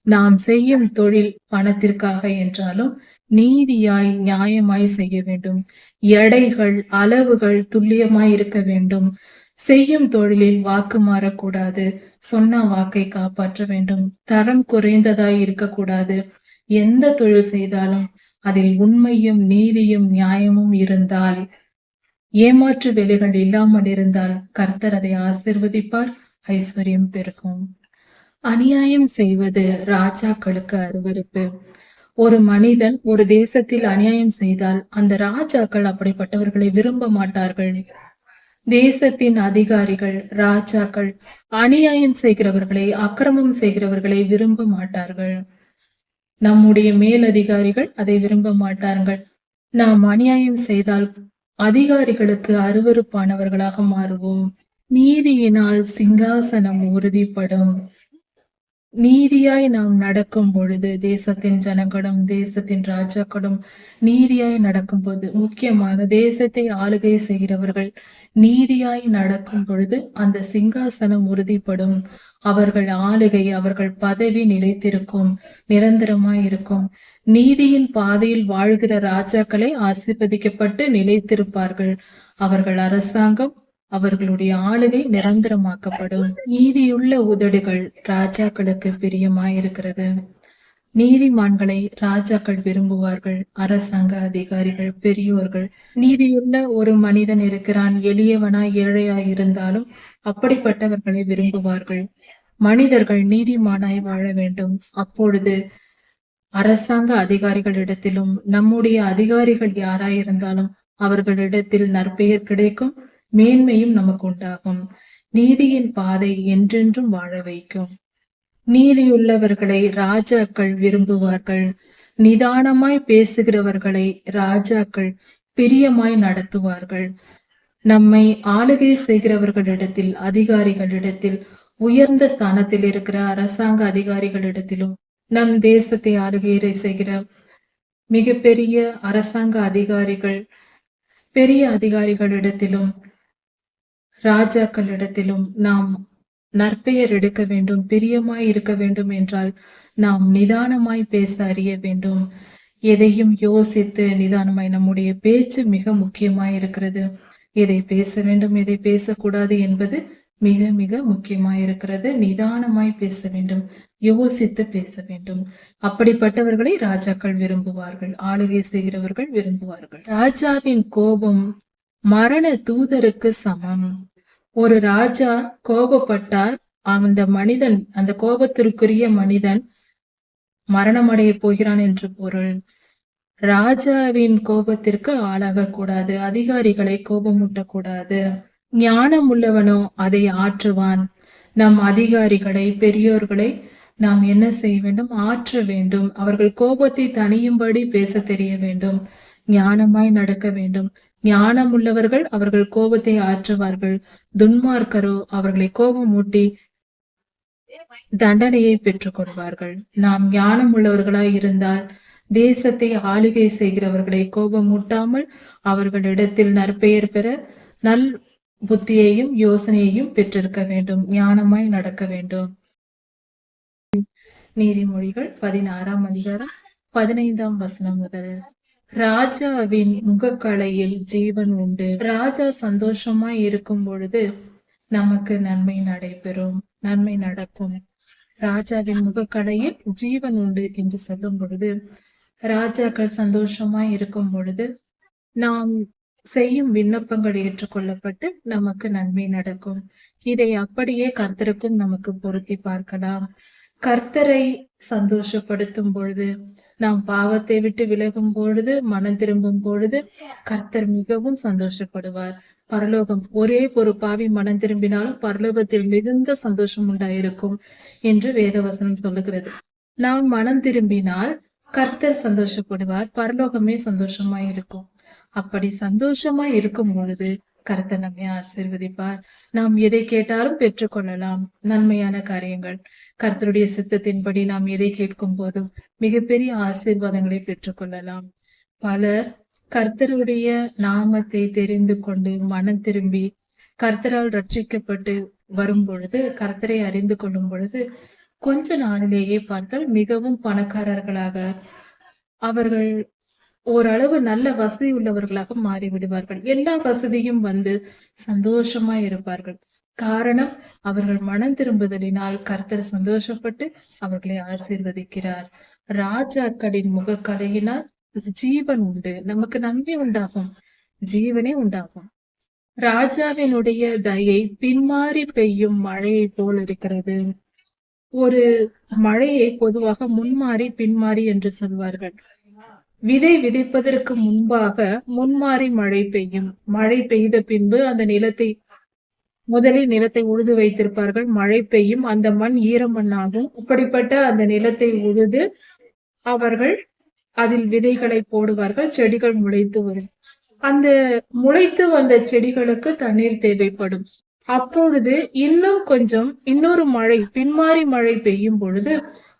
நாம் செய்யும் தொழில் பணத்திற்காக என்றாலும் நீதியாய் நியாயமாய் செய்ய வேண்டும். எடைகள், அளவுகள் துல்லியமாய் இருக்க வேண்டும். செய்யும் தொழிலில் வாக்கு மாறக்கூடாது. சொன்ன வாக்கை காப்பாற்ற வேண்டும். தரம் குறைந்ததாய் இருக்கக்கூடாது. எந்த தொழில் செய்தாலும் அதில் உண்மையும் நீதியும் நியாயமும் இருந்தால், ஏமாற்று வேலைகள் இல்லாமல் இருந்தால் கர்த்தர் அதை ஆசீர்வதிப்பார். ஐஸ்வர்யம் பெருகும். அநியாயம் செய்வது ராஜாக்களுக்கு அருவருப்பு. ஒரு மனிதன் ஒரு தேசத்தில் அநியாயம் செய்தால் அந்த ராஜாக்கள் அப்படிப்பட்டவர்களை விரும்ப மாட்டார்கள். தேசத்தின் அதிகாரிகள், ராஜாக்கள் அநியாயம் செய்கிறவர்களை, அக்கிரமம் செய்கிறவர்களை விரும்ப மாட்டார்கள். நம்முடைய மேலதிகாரிகள் அதை விரும்ப மாட்டார்கள். நாம் அநியாயம் செய்தால் அதிகாரிகளுக்கு அருவருப்பானவர்களாக மாறுவோம். நீதியினால் சிங்காசனம் உறுதிப்படும். நீதியாய் நாம் நடக்கும் பொழுது தேசத்தின் ஜனங்களும் தேசத்தின் ராஜாக்களும் நீதியாய் நடக்கும் போது, முக்கியமாக தேசத்தை ஆளுகை செய்கிறவர்கள் நீதியாய் நடக்கும் பொழுது அந்த சிங்காசனம் உறுதிப்படும். அவர்கள் ஆளுகை, அவர்கள் பதவி நிலைத்திருக்கும், நிரந்தரமாய் இருக்கும். நீதியின் பாதையில் வாழ்கிற ராஜாக்களை ஆசீர்வதிக்கப்பட்டு நிலைத்திருப்பார்கள். அவர்கள் அரசாங்கம், அவர்களுடைய ஆளுகை நிரந்தரமாக்கப்படும். நீதியுள்ள உதடுகள் ராஜாக்களுக்கு பிரியமாயிருக்கிறது. நீதிமான்களை ராஜாக்கள் விரும்புவார்கள். அரசாங்க அதிகாரிகள், பெரியோர்கள். நீதியுள்ள ஒரு மனிதன் இருக்கிறான், எளியவனாய் ஏழையாய் இருந்தாலும் அப்படிப்பட்டவர்களை விரும்புவார்கள். மனிதர்கள் நீதிமானாய் வாழ வேண்டும். அப்பொழுது அரசாங்க அதிகாரிகளிடத்திலும் நம்முடைய அதிகாரிகள் யாராயிருந்தாலும் அவர்களிடத்தில் நற்பெயர் கிடைக்கும், மேன்மையும் நமக்கு உண்டாகும். நீதியின் பாதை என்றென்றும் வாழ வைக்கும். நீதியுள்ளவர்களை ராஜாக்கள் விரும்புவார்கள். நிதானமாய் பேசுகிறவர்களை ராஜாக்கள் பிரியமாய் நடத்துவார்கள். நம்மை ஆளுகை செய்கிறவர்களிடத்தில், அதிகாரிகளிடத்தில், உயர்ந்த ஸ்தானத்தில் இருக்கிற அரசாங்க அதிகாரிகளிடத்திலும், நம் தேசத்தை ஆளுகை செய்கிற மிகப்பெரிய அரசாங்க அதிகாரிகள், பெரிய அதிகாரிகளிடத்திலும், ராஜாக்களிடத்திலும் நாம் நற்பெயர் எடுக்க வேண்டும், பிரியமாய் இருக்க வேண்டும் என்றால் நாம் நிதானமாய் பேச அறிய வேண்டும். எதையும் யோசித்து நிதானமாய், நம்முடைய பேச்சு மிக முக்கியமாய் இருக்கிறது. எதை பேச வேண்டும், எதை பேசக்கூடாது என்பது மிக மிக முக்கியமாய் இருக்கிறது. நிதானமாய் பேச வேண்டும், யோசித்து பேச வேண்டும். அப்படிப்பட்டவர்களை ராஜாக்கள் விரும்புவார்கள், ஆளுகை செய்கிறவர்கள் விரும்புவார்கள். ராஜாவின் கோபம் மரண தூதருக்கு சமம். ஒரு ராஜா கோபப்பட்டால் அந்த மனிதன், அந்த கோபத்திற்குரிய மனிதன் மரணமடைய போகிறான் என்று பொருள். ராஜாவின் கோபத்திற்கு ஆளாக கூடாது. அதிகாரிகளை கோபமூட்டக்கூடாது. ஞானம் உள்ளவனோ அதை ஆற்றுவான். நம் அதிகாரிகளை, பெரியோர்களை நாம் என்ன செய்ய வேண்டும்? ஆற்ற வேண்டும். அவர்கள் கோபத்தை தணியும்படி பேச தெரிய வேண்டும். ஞானமாய் நடக்க வேண்டும். ஞானம் உள்ளவர்கள் அவர்கள் கோபத்தை ஆற்றுவார்கள். துன்மார்க்கரோ அவர்களை கோபமூட்டி தண்டனையை பெற்றுக் கொள்வார்கள். நாம் ஞானம் உள்ளவர்களாய் இருந்தால் தேசத்தை ஆளுகை செய்கிறவர்களை கோபமூட்டாமல் அவர்களிடத்தில் நற்பெயர் பெற நல் புத்தியையும் யோசனையையும் பெற்றிருக்க வேண்டும். ஞானமாய் நடக்க வேண்டும். நீதிமொழிகள் 16ஆம் அதிகாரம் 15ஆம் வசனம் முதல். ராஜாவின் முகக்கலையில் ஜீவன் உண்டு. ராஜா சந்தோஷமாய் இருக்கும் பொழுது நமக்கு நன்மை நடைபெறும், நன்மை நடக்கும். ராஜாவின் முகக்கலையில் ஜீவன் உண்டு என்று சொல்லும் பொழுது, ராஜாக்கள் சந்தோஷமாய் இருக்கும் பொழுது நாம் செய்யும் விண்ணப்பங்கள் ஏற்றுக்கொள்ளப்பட்டு நமக்கு நன்மை நடக்கும். இதை அப்படியே கர்த்தருக்கும் நமக்கு பொருத்தி பார்க்கலாம். கர்த்தரை சந்தோஷப்படுத்தும் பொழுது, நாம் பாவத்தை விட்டு விலகும் பொழுது, மனம் திரும்பும் பொழுது கர்த்தர் மிகவும் சந்தோஷப்படுவார். பரலோகம், ஒரே ஒரு பாவி மனம் திரும்பினாலும் பரலோகத்தில் மிகுந்த சந்தோஷம் உண்டாயிருக்கும் என்று வேதவசனம் சொல்லுகிறது. நாம் மனம் திரும்பினால் கர்த்தர் சந்தோஷப்படுவார், பரலோகமே சந்தோஷமாய் இருக்கும். அப்படி சந்தோஷமாய் இருக்கும் பொழுது கர்த்தர் நம்மை ஆசீர்வதிப்பார். நாம் எதை கேட்டாலும் பெற்றுக்கொள்ளலாம். நன்மையான காரியங்கள், கர்த்தருடைய சித்தத்தின்படி நாம் எதை கேட்கும் போதும் மிகப்பெரிய ஆசீர்வாதங்களை பெற்றுக்கொள்ளலாம். பலர் கர்த்தருடைய நாமத்தை தெரிந்து கொண்டு மனம் திரும்பி கர்த்தரால் ரட்சிக்கப்பட்டு வரும் பொழுது, கர்த்தரை அறிந்து கொள்ளும் பொழுது கொஞ்ச நாளிலேயே பார்த்தால் மிகவும் பணக்காரர்களாக, அவர்கள் ஓரளவு நல்ல வசதி உள்ளவர்களாக மாறிவிடுவார்கள். எல்லா வசதியும் சந்தோஷமா இருப்பார்கள். காரணம், அவர்கள் மனம் திரும்புதலினால் கர்த்தர் சந்தோஷப்பட்டு அவர்களை ஆசீர்வதிக்கிறார். ராஜாக்களின் முகக்கலையினால் ஜீவன் உண்டு, நமக்கு நன்மை உண்டாகும், ஜீவனே உண்டாகும். ராஜாவினுடைய தயை பின்மாறி பெய்யும் மழையை போல் இருக்கிறது. ஒரு மழையை பொதுவாக முன்மாறி பின்மாறி என்று சொல்வார்கள். விதை விதைப்பதற்கு முன்பாக முன்மாறி மழை பெய்யும். மழை பெய்த பின்பு அந்த முதலில் நிலத்தை உழுது வைத்திருப்பார்கள். மழை பெய்யும், அந்த மண் ஈரமண்ணாகும். அப்படிப்பட்ட அந்த நிலத்தை உழுது அவர்கள் அதில் விதைகளை போடுவார்கள். செடிகள் முளைத்து வரும். அந்த முளைத்து வந்த செடிகளுக்கு தண்ணீர் தேவைப்படும். அப்பொழுது இன்னொரு மழை, பின்மாறி மழை பெய்யும் பொழுது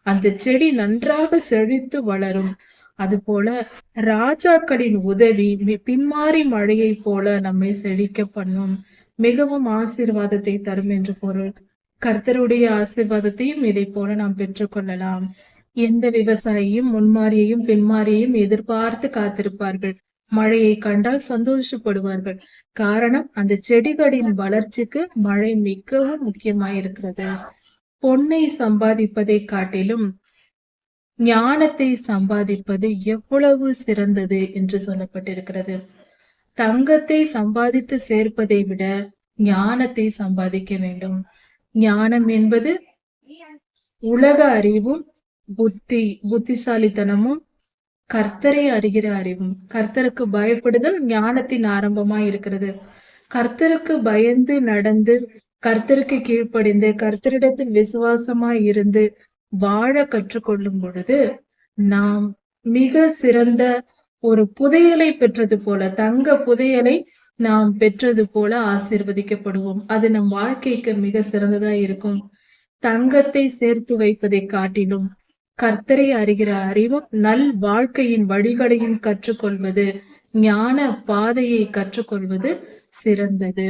அந்த செடி நன்றாக செழித்து வளரும். அதுபோல ராஜாக்களின் உதவி பின்மாறி மழையை போல நம்மை செழிக்க பண்ணும், மிகவும் ஆசீர்வாதத்தை தரும் என்று பொருள். கர்த்தருடைய ஆசீர்வாதத்தையும் இதை போல நாம் பெற்றுக்கொள்ளலாம். எந்த விவசாயியும் முன்மாறியையும் பின்மாறியையும் எதிர்பார்த்து காத்திருப்பார்கள். மழையை கண்டால் சந்தோஷப்படுவார்கள். காரணம், அந்த செடிகளின் வளர்ச்சிக்கு மழை மிகவும் முக்கியமாயிருக்கிறது. பொன்னை சம்பாதிப்பதை காட்டிலும் ஞானத்தை சம்பாதிப்பது எவ்வளவு சிறந்தது என்று சொல்லப்பட்டிருக்கிறது. தங்கத்தை சம்பாதித்து சேர்ப்பதை விட ஞானத்தை சம்பாதிக்க வேண்டும். ஞானம் என்பது உலக அறிவும் புத்திசாலித்தனமும் கர்த்தரை அறிகிற அறிவும். கர்த்தருக்கு பயப்படுதல் ஞானத்தின் ஆரம்பமாய் இருக்கிறது. கர்த்தருக்கு பயந்து நடந்து, கர்த்தருக்கு கீழ்ப்படிந்து, கர்த்தரிடத்தில் விசுவாசமாய் இருந்து வாழ கற்றுக்கொள்ளும் பொழுது நாம் மிக சிறந்த ஒரு புதையலை பெற்றது போல, தங்க புதையலை நாம் பெற்றது போல ஆசீர்வதிக்கப்படுவோம். அது நம் வாழ்க்கைக்கு மிக சிறந்ததா இருக்கும். தங்கத்தை சேர்த்து வைப்பதை காட்டிலும் கர்த்தரை அறிகிற அறிவும் நல் வாழ்க்கையின் வழிகளையும் கற்றுக்கொள்வது, ஞான பாதையை கற்றுக்கொள்வது சிறந்தது.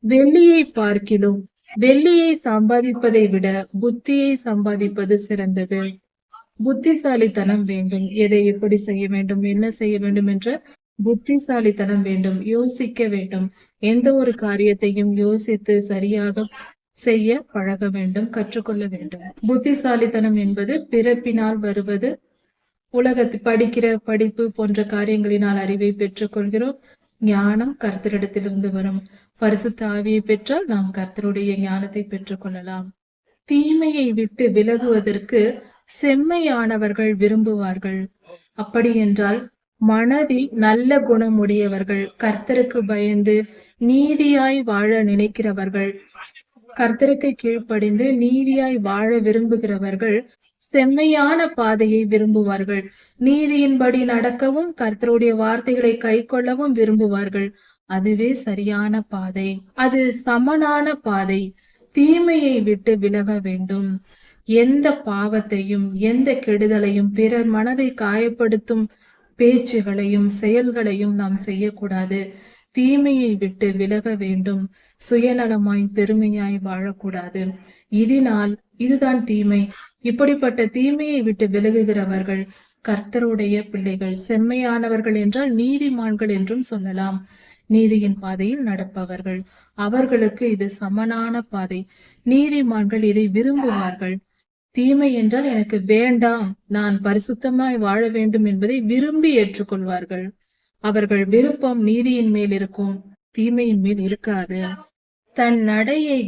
வெள்ளியை பார்க்கிலும் வெள்ளியை சம்பாதிப்பதை விட புத்தியை சம்பாதிப்பது சிறந்தது. புத்திசாலித்தனம் வேண்டும். எதை எப்படி செய்ய வேண்டும், என்ன செய்ய வேண்டும் என்ற புத்திசாலித்தனம் வேண்டும். யோசிக்க வேண்டும். எந்த ஒரு காரியத்தையும் யோசித்து சரியாக செய்ய பழக வேண்டும், கற்றுக்கொள்ள வேண்டும். புத்திசாலித்தனம் என்பது பிறப்பினால் வருவது. உலகத்தில் படிக்கிற படிப்பு போன்ற காரியங்களினால் அறிவை பெற்றுக்கொள்கிறோம். ஞானம் கர்த்தரிடத்திலிருந்து வரும். பரிசுத்த ஆவியை பெற்றால் நாம் கர்த்தருடைய ஞானத்தை பெற்றுக்கொள்ளலாம். தீமையை விட்டு விலகுவதற்கு செம்மையானவர்கள் விரும்புவார்கள். அப்படி என்றால் மனதில் நல்ல குணமுடையவர்கள், கர்த்தருக்கு பயந்து நீதியாய் வாழ நினைக்கிறவர்கள், கர்த்தருக்கு கீழ்ப்படிந்து நீதியாய் வாழ விரும்புகிறவர்கள் செம்மையான பாதையை விரும்புவார்கள். நீதியின்படி நடக்கவும் கர்த்தருடைய வார்த்தைகளை கை கொள்ளவும் விரும்புவார்கள். அதுவே சரியான பாதை, அது சமனான பாதை. தீமையை விட்டு விலக வேண்டும். எந்த பாவத்தையும் எந்த கெடுதலையும் பிறர் மனதை காயப்படுத்தும் பேச்சுகளையும் செயல்களையும் நாம் செய்யக்கூடாது. தீமையை விட்டு விலக வேண்டும். சுயநலமாய் பெருமையாய் வாழக்கூடாது. இதுதான் தீமை. இப்படிப்பட்ட தீமையை விட்டு விலகுகிறவர்கள் கர்த்தருடைய பிள்ளைகள். செம்மையானவர்கள் என்றால் நீதிமான்கள் என்றும் சொல்லலாம். நீதியின் பாதையில் நடப்பவர்கள், அவர்களுக்கு இது சமனான பாதை. நீதிமான்கள் இதை விரும்புவார்கள். தீமை என்றால் எனக்கு வேண்டாம், நான் பரிசுத்தமாய் வாழ வேண்டும் என்பதை விரும்பி ஏற்றுக்கொள்வார்கள். அவர்கள் விருப்பம் நீதியின் மேல் இருக்கும், தீமையின் மேல் இருக்காது. தன் நடையை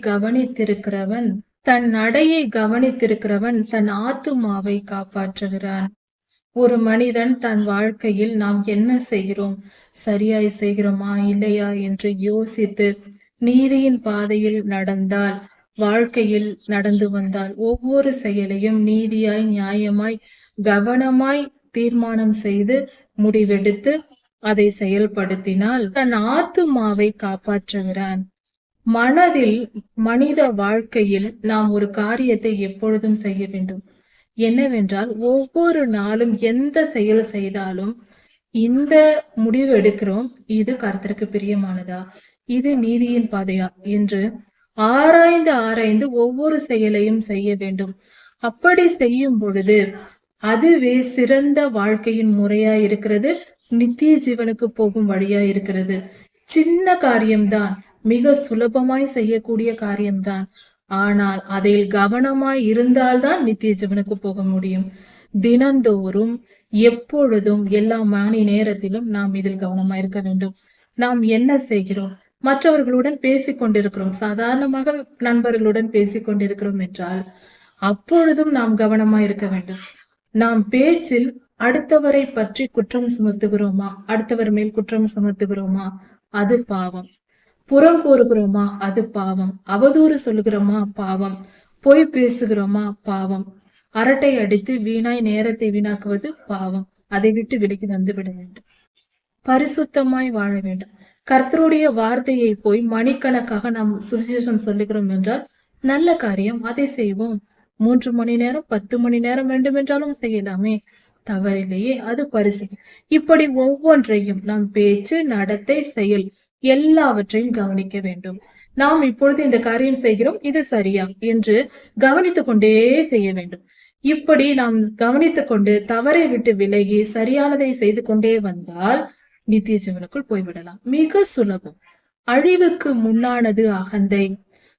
கவனித்திருக்கிறவன் தன் ஆத்துமாவை காப்பாற்றுகிறான். ஒரு மனிதன் தன் வாழ்க்கையில் நாம் என்ன செய்கிறோம், சரியாய் செய்கிறோமா இல்லையா என்று யோசித்து நீதியின் பாதையில் நடந்தால், வாழ்க்கையில் நடந்து வந்தால், ஒவ்வொரு செயலையும் நீதியாய் நியாயமாய் கவனமாய் தீர்மானம் செய்து முடிவெடுத்து அதை செயல்படுத்தினால் தன் ஆத்துமாவை காப்பாற்றுகிறான். மனித வாழ்க்கையில் நாம் ஒரு காரியத்தை எப்பொழுதும் செய்ய வேண்டும். என்னவென்றால், ஒவ்வொரு நாளும் எந்த செயல் செய்தாலும் இந்த முடிவு எடுக்கிறோம், இது கர்த்தருக்கு பிரியமானதா, இது நீதியின் பாதையா என்று ஆராய்ந்து ஒவ்வொரு செயலையும் செய்ய வேண்டும். அப்படி செய்யும் பொழுது அதுவே சிறந்த வாழ்க்கையின் முறையா இருக்கிறது. நித்திய ஜீவனுக்கு போகும் வழியா இருக்கிறது. சின்ன காரியம்தான், மிக சுலபமாய் செய்யக்கூடிய காரியம்தான். ஆனால் அதில் கவனமாய் இருந்தால்தான் நித்திய ஜீவனுக்கு போக முடியும். தினந்தோறும் எப்பொழுதும் எல்லா மணி நேரத்திலும் நாம் இதில் கவனமா இருக்க வேண்டும். நாம் என்ன செய்கிறோம்? மற்றவர்களுடன் பேசிக் கொண்டிருக்கிறோம், சாதாரணமாக நண்பர்களுடன் பேசிக் கொண்டிருக்கிறோம் என்றால் அப்பொழுதும் நாம் கவனமா இருக்க வேண்டும். நாம் பேச்சில் அடுத்தவரை பற்றி குற்றம் சுமத்துகிறோமா, அடுத்தவர் மேல் குற்றம் சுமத்துகிறோமா, அது பாவம். புறம் கூறுகிறோமா, அது பாவம். அவதூறு சொல்லுகிறோமா, பாவம். பொய் பேசுகிறோமா, பாவம். அரட்டை அடித்து வீணாய் நேரத்தை வீணாக்குவது பாவம். அதை விட்டு விலகி வந்து விட வேண்டும். பரிசுத்தமாய் வாழ வேண்டும். கர்த்தருடைய வார்த்தையை போய் மணிக்கணக்காக நாம் சுவிசேஷம் சொல்லுகிறோம் என்றால் நல்ல காரியம், அதை செய்வோம். 3 மணி நேரம் 10 மணி நேரம் வேண்டுமென்றாலும் செய்யலாமே, தவறில்லையே, அது பரிசுத்தம். இப்படி ஒவ்வொன்றையும் நாம் பேச்சு, நடத்தை, செயல் எல்லாவற்றையும் கவனிக்க வேண்டும். நாம் இப்பொழுது இந்த காரியம் செய்கிறோம், இது சரியா என்று கவனித்துக் கொண்டே செய்ய வேண்டும். இப்படி நாம் கவனித்துக் கொண்டு தவறை விட்டு விலகி சரியானதை செய்து கொண்டே வந்தால் நித்திய ஜீவனுக்குள் போய்விடலாம். மிக சுலபம். அழிவுக்கு முன்னானது அகந்தை.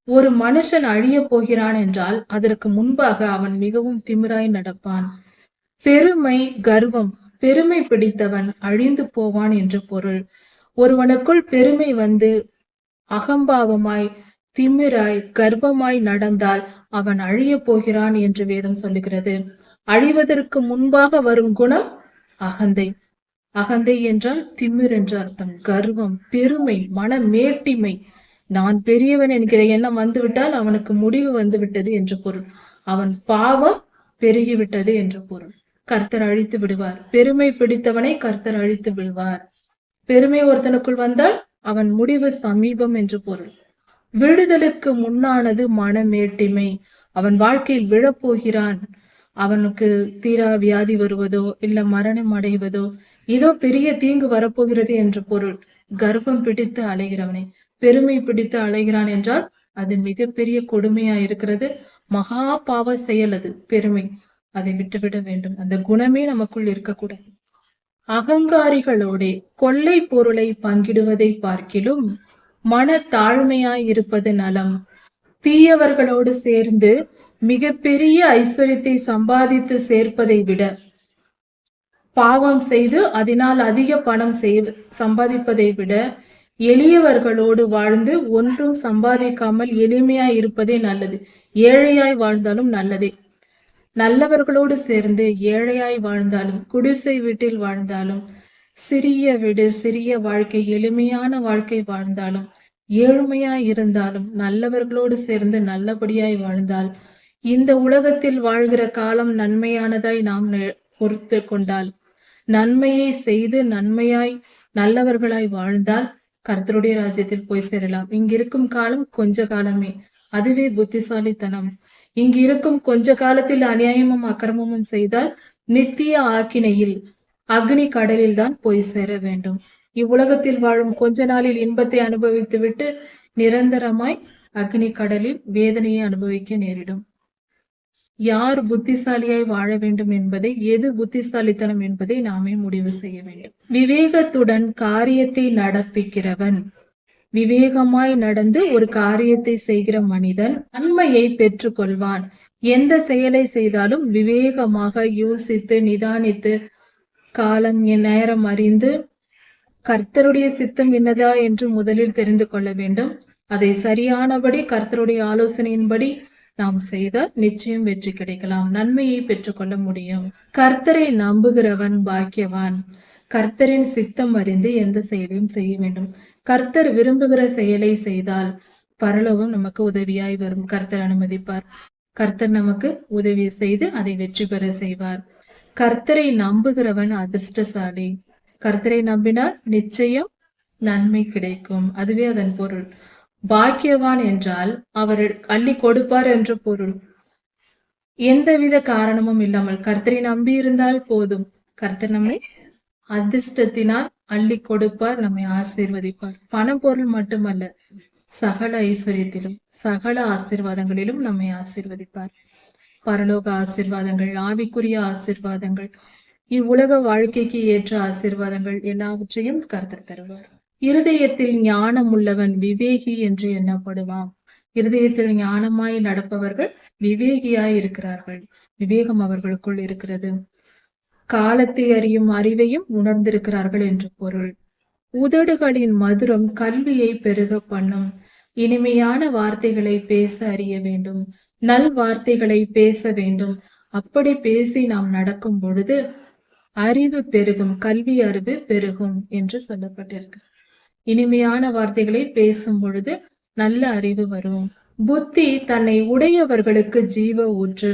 ஒரு மனுஷன் அழிய போகிறான் என்றால் அதற்கு முன்பாக அவன் மிகவும் திமிராய் நடப்பான். பெருமை, கர்வம். பெருமை பிடித்தவன் அழிந்து போவான் என்று பொருள். ஒருவனுக்குள் பெருமை வந்து அகம்பாவமாய், திமிராய், கர்ப்பமாய் நடந்தால் அவன் அழிய போகிறான் என்று வேதம் சொல்லுகிறது. அழிவதற்கு முன்பாக வரும் குணம் அகந்தை. அகந்தை என்றால் திமிர் என்று அர்த்தம். கர்வம், பெருமை, மனமேட்டிமை, நான் பெரியவன் என்கிற எண்ணம் வந்துவிட்டால் அவனுக்கு முடிவு வந்து விட்டது என்று பொருள். அவன் பாவம் பெருகிவிட்டது என்று பொருள். கர்த்தர் அழித்து விடுவார். பெருமை பிடித்தவனை கர்த்தர் அழித்து விடுவார். பெருமை ஒருத்தனுக்குள் வந்தால் அவன் முடிவு சமீபம் என்று பொருள். விடுதலுக்கு முன்னானது மனமேட்டிமை. அவன் வாழ்க்கையில் விழப்போகிறான், அவனுக்கு தீரா வியாதி வருவதோ இல்ல மரணம் அடைவதோ, இதோ பெரிய தீங்கு வரப்போகிறது என்று பொருள். கர்ப்பம் பிடித்து அலைகிறவனை, பெருமை பிடித்து அலைகிறான் என்றால் அது மிகப்பெரிய கொடுமையா இருக்கிறது. மகா பாவ செயல் அது பெருமை. அதை விட்டுவிட வேண்டும். அந்த குணமே நமக்குள் இருக்கக்கூடாது. அகங்காரிகளோட கொள்ளை பொருளை பங்கிடுவதை பார்க்கிலும் மன தாழ்மையாய் இருப்பது நலம். தீயவர்களோடு சேர்ந்து மிகப்பெரிய ஐஸ்வர்யத்தை சம்பாதித்து சேர்ப்பதை விட, பாவம் செய்து அதனால் அதிக பணம் சம்பாதிப்பதை விட, எளியவர்களோடு வாழ்ந்து ஒன்றும் சம்பாதிக்காமல் எளிமையாய் இருப்பதே நல்லது. ஏழையாய் வாழ்ந்தாலும் நல்லதே. நல்லவர்களோடு சேர்ந்து ஏழையாய் வாழ்ந்தாலும், குடிசை வீட்டில் வாழ்ந்தாலும், சிறிய வீடு, சிறிய வாழ்க்கை, எளிமையான வாழ்க்கை வாழ்ந்தாலும், ஏழ்மையாய் இருந்தாலும் நல்லவர்களோடு சேர்ந்து நல்லபடியாய் வாழ்ந்தால், இந்த உலகத்தில் வாழ்கிற காலம் நன்மையானதாய் நாம் பொறுத்து கொண்டால், நன்மையை செய்து நன்மையாய் நல்லவர்களாய் வாழ்ந்தால் கர்த்தருடைய ராஜ்யத்தில் போய் சேரலாம். இங்கிருக்கும் காலம் கொஞ்ச காலமே, அதுவே புத்திசாலித்தனம். இங்கு இருக்கும் கொஞ்ச காலத்தில் அநியாயமும் அக்கிரமமும் செய்தால் நித்திய ஆக்கினையில் அக்னி கடலில் தான் போய் சேர வேண்டும். இவ்வுலகத்தில் வாழும் கொஞ்ச நாளில் இன்பத்தை அனுபவித்து விட்டு நிரந்தரமாய் அக்னி கடலில் வேதனையை அனுபவிக்க நேரிடும். யார் புத்திசாலியாய் வாழ வேண்டும் என்பதை, எது புத்திசாலித்தனம் என்பதை நாமே முடிவு செய்ய வேண்டும். விவேகத்துடன் காரியத்தை நடப்பிக்கிறவன், விவேகமாய் நடந்து ஒரு காரியத்தை செய்கிற மனிதன் நன்மையை பெற்றுக்கொள்வான். எந்த செயலை செய்தாலும் விவேகமாக யோசித்து நிதானித்து காலம் நேரம் அறிந்து கர்த்தருடைய சித்தம் என்னதா என்று முதலில் தெரிந்து கொள்ள வேண்டும். அதை சரியானபடி கர்த்தருடைய ஆலோசனையின்படி நாம் செய்தால் நிச்சயம் வெற்றி கிடைக்கலாம், நன்மையை பெற்றுக்கொள்ள முடியும். கர்த்தரை நம்புகிறவன் பாக்கியவான். கர்த்தரின் சித்தம் அறிந்து எந்த செயலையும் செய்ய வேண்டும். கர்த்தர் விரும்புகிற செயலை செய்தால் பரலோகம் நமக்கு உதவியாய் வரும். கர்த்தர் அனுமதிப்பார். கர்த்தர் நமக்கு உதவி செய்து அதை வெற்றி பெற செய்வார். கர்த்தரை நம்புகிறவன் அதிர்ஷ்டசாலி. கர்த்தரை நம்பினால் நிச்சயம் நன்மை கிடைக்கும், அதுவே அதன் பொருள். பாக்கியவான் என்றால் அவர் அள்ளி கொடுப்பார் என்று பொருள். எந்தவித காரணமும் இல்லாமல் கர்த்தரை நம்பி இருந்தால் போதும், கர்த்தர் நம்மை அதிர்ஷ்டத்தினால் அள்ளி கொடுப்பார், நம்மை ஆசீர்வதிப்பார். பண பொருள் மட்டுமல்ல, சகல ஐஸ்வர்யத்திலும் சகல ஆசீர்வாதங்களிலும் நம்மை ஆசீர்வதிப்பார். பரலோக ஆசீர்வாதங்கள், ஆவிக்குரிய ஆசீர்வாதங்கள், இவ்வுலக வாழ்க்கைக்கு ஏற்ற ஆசீர்வாதங்கள் எல்லாவற்றையும் கர்த்தர் தருவார். இருதயத்தில் ஞானம் உள்ளவன் விவேகி என்று எண்ணப்படுவான். இருதயத்தில் ஞானமாய் நடப்பவர்கள் விவேகியாய் இருக்கிறார்கள். விவேகம் அவர்களுக்குள் இருக்கிறது. காலத்தை அறியும் அறிவையும் உணர்ந்திருக்கிறார்கள் என்று பொருள். உதடுகளின் மதுரம் கல்வியை பெருக பண்ணும். இனிமையான வார்த்தைகளை பேச அறிய வேண்டும். நல் வார்த்தைகளை பேச வேண்டும். அப்படி பேசி நாம் நடக்கும் பொழுது அறிவு பெருகும், கல்வி அறிவு பெருகும் என்று சொல்லப்பட்டிருக்கு. இனிமையான வார்த்தைகளை பேசும் பொழுது நல்ல அறிவு வரும். புத்தி தன்னை உடையவர்களுக்கு ஜீவ ஊற்று.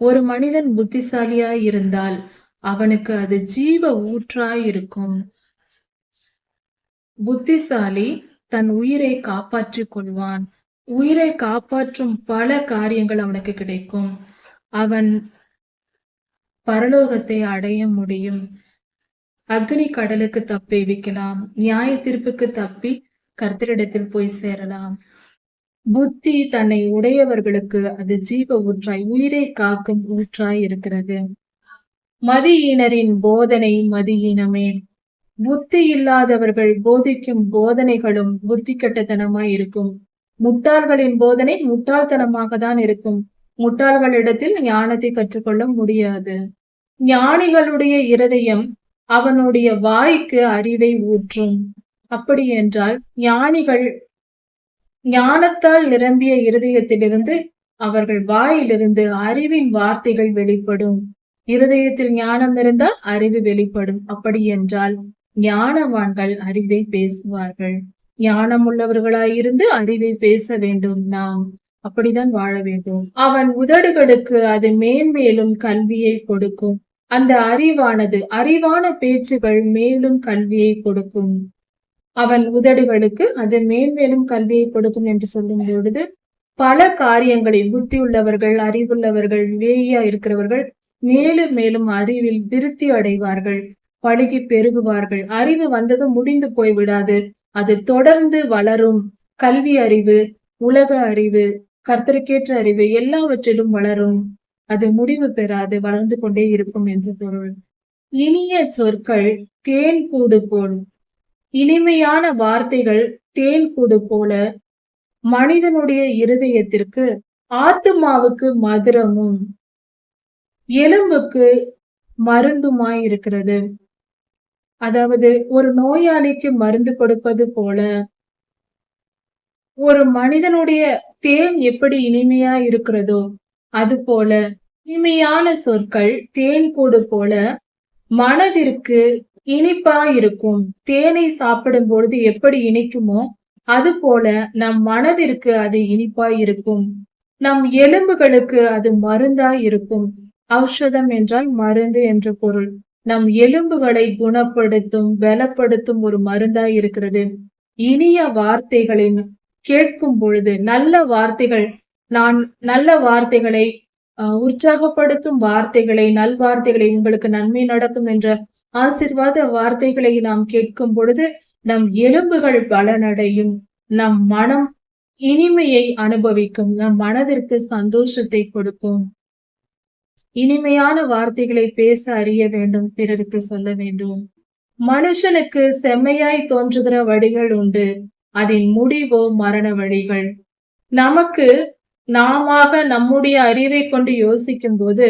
ஒரு மனிதன் புத்திசாலியாய் இருந்தால் அவனுக்கு அது ஜீவ ஊற்றாய் இருக்கும். புத்திசாலி தன் உயிரை காப்பாற்றிக் கொள்வான். உயிரை காப்பாற்றும் பல காரியங்கள் அவனுக்கு கிடைக்கும். அவன் பரலோகத்தை அடைய முடியும். அக்னி கடலுக்கு தப்பி வைக்கலாம். நியாய தீர்ப்புக்கு தப்பி கர்த்தரிடத்தில் போய் சேரலாம். புத்தி தன்னை உடையவர்களுக்கு அது ஜீவ ஊற்றாய், உயிரை காக்கும் ஊற்றாய் இருக்கிறது. மதியீனரின் போதனை மதியீனமே. புத்தி இல்லாதவர்கள் போதிக்கும் போதனைகளும் புத்தி கெட்டத்தனமாய் இருக்கும். முட்டாள்களின் போதனை முட்டாள்தனமாக தான் இருக்கும். முட்டாள்களிடத்தில் ஞானத்தை கற்றுக்கொள்ள முடியாது. ஞானிகளுடைய இருதயம் அவனுடைய வாய்க்கு அறிவை ஊற்றும். அப்படி என்றால் ஞானிகள் ஞானத்தால் நிரம்பிய இருதயத்திலிருந்து அவர்கள் வாயிலிருந்து அறிவின் வார்த்தைகள் வெளிப்படும். இருதயத்தில் ஞானம் இருந்தால் அறிவு வெளிப்படும். அப்படி என்றால் ஞானவான்கள் அறிவை பேசுவார்கள். ஞானம் உள்ளவர்களாயிருந்து அறிவை பேச வேண்டும். நாம் அப்படிதான் வாழ வேண்டும். அவன் உதடுகளுக்கு அது மேன்மேலும் கல்வியை கொடுக்கும். அந்த அறிவான பேச்சுகள் மேலும் கல்வியை கொடுக்கும். அவன் உதடுகளுக்கு அது மேன்மேலும் கல்வியை கொடுக்கும் என்று சொல்லும் பொழுது பல காரியங்களை புத்தி உள்ளவர்கள், அறிவுள்ளவர்கள், விவேகியா இருக்கிறவர்கள் மேலும் மேலும் அறிவில் விருத்தி அடைவார்கள், பழுகி பெருகுவார்கள். அறிவு வந்தது முடிந்து போய் விடாது, அது தொடர்ந்து வளரும். கல்வி அறிவு, உலக அறிவு, கர்த்தருக்கேற்ற அறிவு எல்லாவற்றிலும் வளரும். அது முடிவு பெறாது, வளர்ந்து கொண்டே இருக்கும் என்று பொருள். இனிய சொற்கள் தேன் கூடு போல். இனிமையான வார்த்தைகள் தேன் கூடு போல மனிதனுடைய இருதயத்திற்கு ஆத்துமாவுக்கு மதுரமும் எலும்புக்கு மருந்துமாய் இருக்கிறது. அதாவது ஒரு நோயாளிக்கு மருந்து கொடுப்பது போல ஒரு மனிதனுடைய தேன் எப்படி இனிமையா இருக்கிறதோ அது போல இனிமையான சொற்கள் தேன் கூடு போல மனதிற்கு இனிப்பா இருக்கும். தேனை சாப்பிடும் பொழுது எப்படி இனிக்குமோ அது போல நம் மனதிற்கு அது இனிப்பாய் இருக்கும். நம் எலும்புகளுக்கு அது மருந்தாய் இருக்கும். ஔஷதம் என்றால் மருந்து என்று பொருள். நம் எலும்புகளை குணப்படுத்தும், பலப்படுத்தும் ஒரு மருந்தாய் இருக்கிறது. இனிய வார்த்தைகளின் கேட்கும் பொழுது நல்ல வார்த்தைகள், நான் நல்ல வார்த்தைகளை, உற்சாகப்படுத்தும் வார்த்தைகளை, நல்வார்த்தைகளை, உங்களுக்கு நன்மை நடக்கும் என்ற ஆசீர்வாத வார்த்தைகளை நாம் கேட்கும் பொழுது நம் எலும்புகள் பலனடையும். நம் மனம் இனிமையை அனுபவிக்கும். நம் மனதிற்கு சந்தோஷத்தை கொடுக்கும். இனிமையான வார்த்தைகளை பேச அறிய வேண்டும், பிறருக்கு சொல்ல வேண்டும். மனுஷனுக்கு செம்மையாய் தோன்றுகிற வழிகள் உண்டு, அதன் முடிவோ மரண வழிகள். நமக்கு நம்முடைய அறிவை கொண்டு யோசிக்கும் போது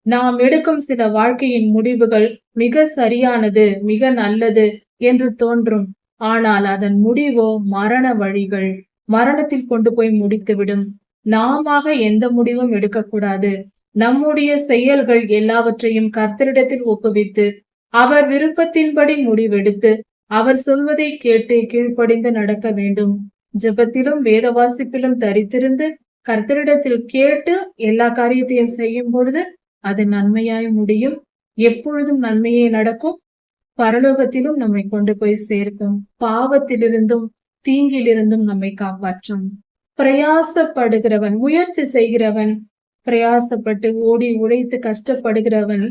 நாம் எடுக்கும் சில வாழ்க்கையின் முடிவுகள் மிக சரியானது, மிக நல்லது என்று தோன்றும். ஆனால் அதன் முடிவோ மரண வழிகள், மரணத்தில் கொண்டு போய் முடித்துவிடும். நாம எந்த முடிவும் எடுக்கக்கூடாது. நம்முடைய செயல்கள் எல்லாவற்றையும் கர்த்தரிடத்தில் ஒப்புவித்து அவர் விருப்பத்தின்படி முடிவெடுத்து அவர் சொல்வதை கேட்டு கீழ்ப்படிந்து நடக்க வேண்டும். ஜெபத்திலும் வேத வாசிப்பிலும் தரித்திருந்து கர்த்தரிடத்தில் கேட்டு எல்லா காரியத்தையும் செய்யும் பொழுது அது நன்மையாய் முடியும். எப்பொழுதும் நன்மையே நடக்கும். பரலோகத்திலும் நம்மை கொண்டு போய் சேர்க்கும். பாவத்திலிருந்தும் தீங்கிலிருந்தும் நம்மை காப்பாற்றும். பிரயாசப்படுகிறவன், முயற்சி செய்கிறவன், பிரயாசப்பட்டு ஓடி உழைத்து கஷ்டப்படுகிறவன்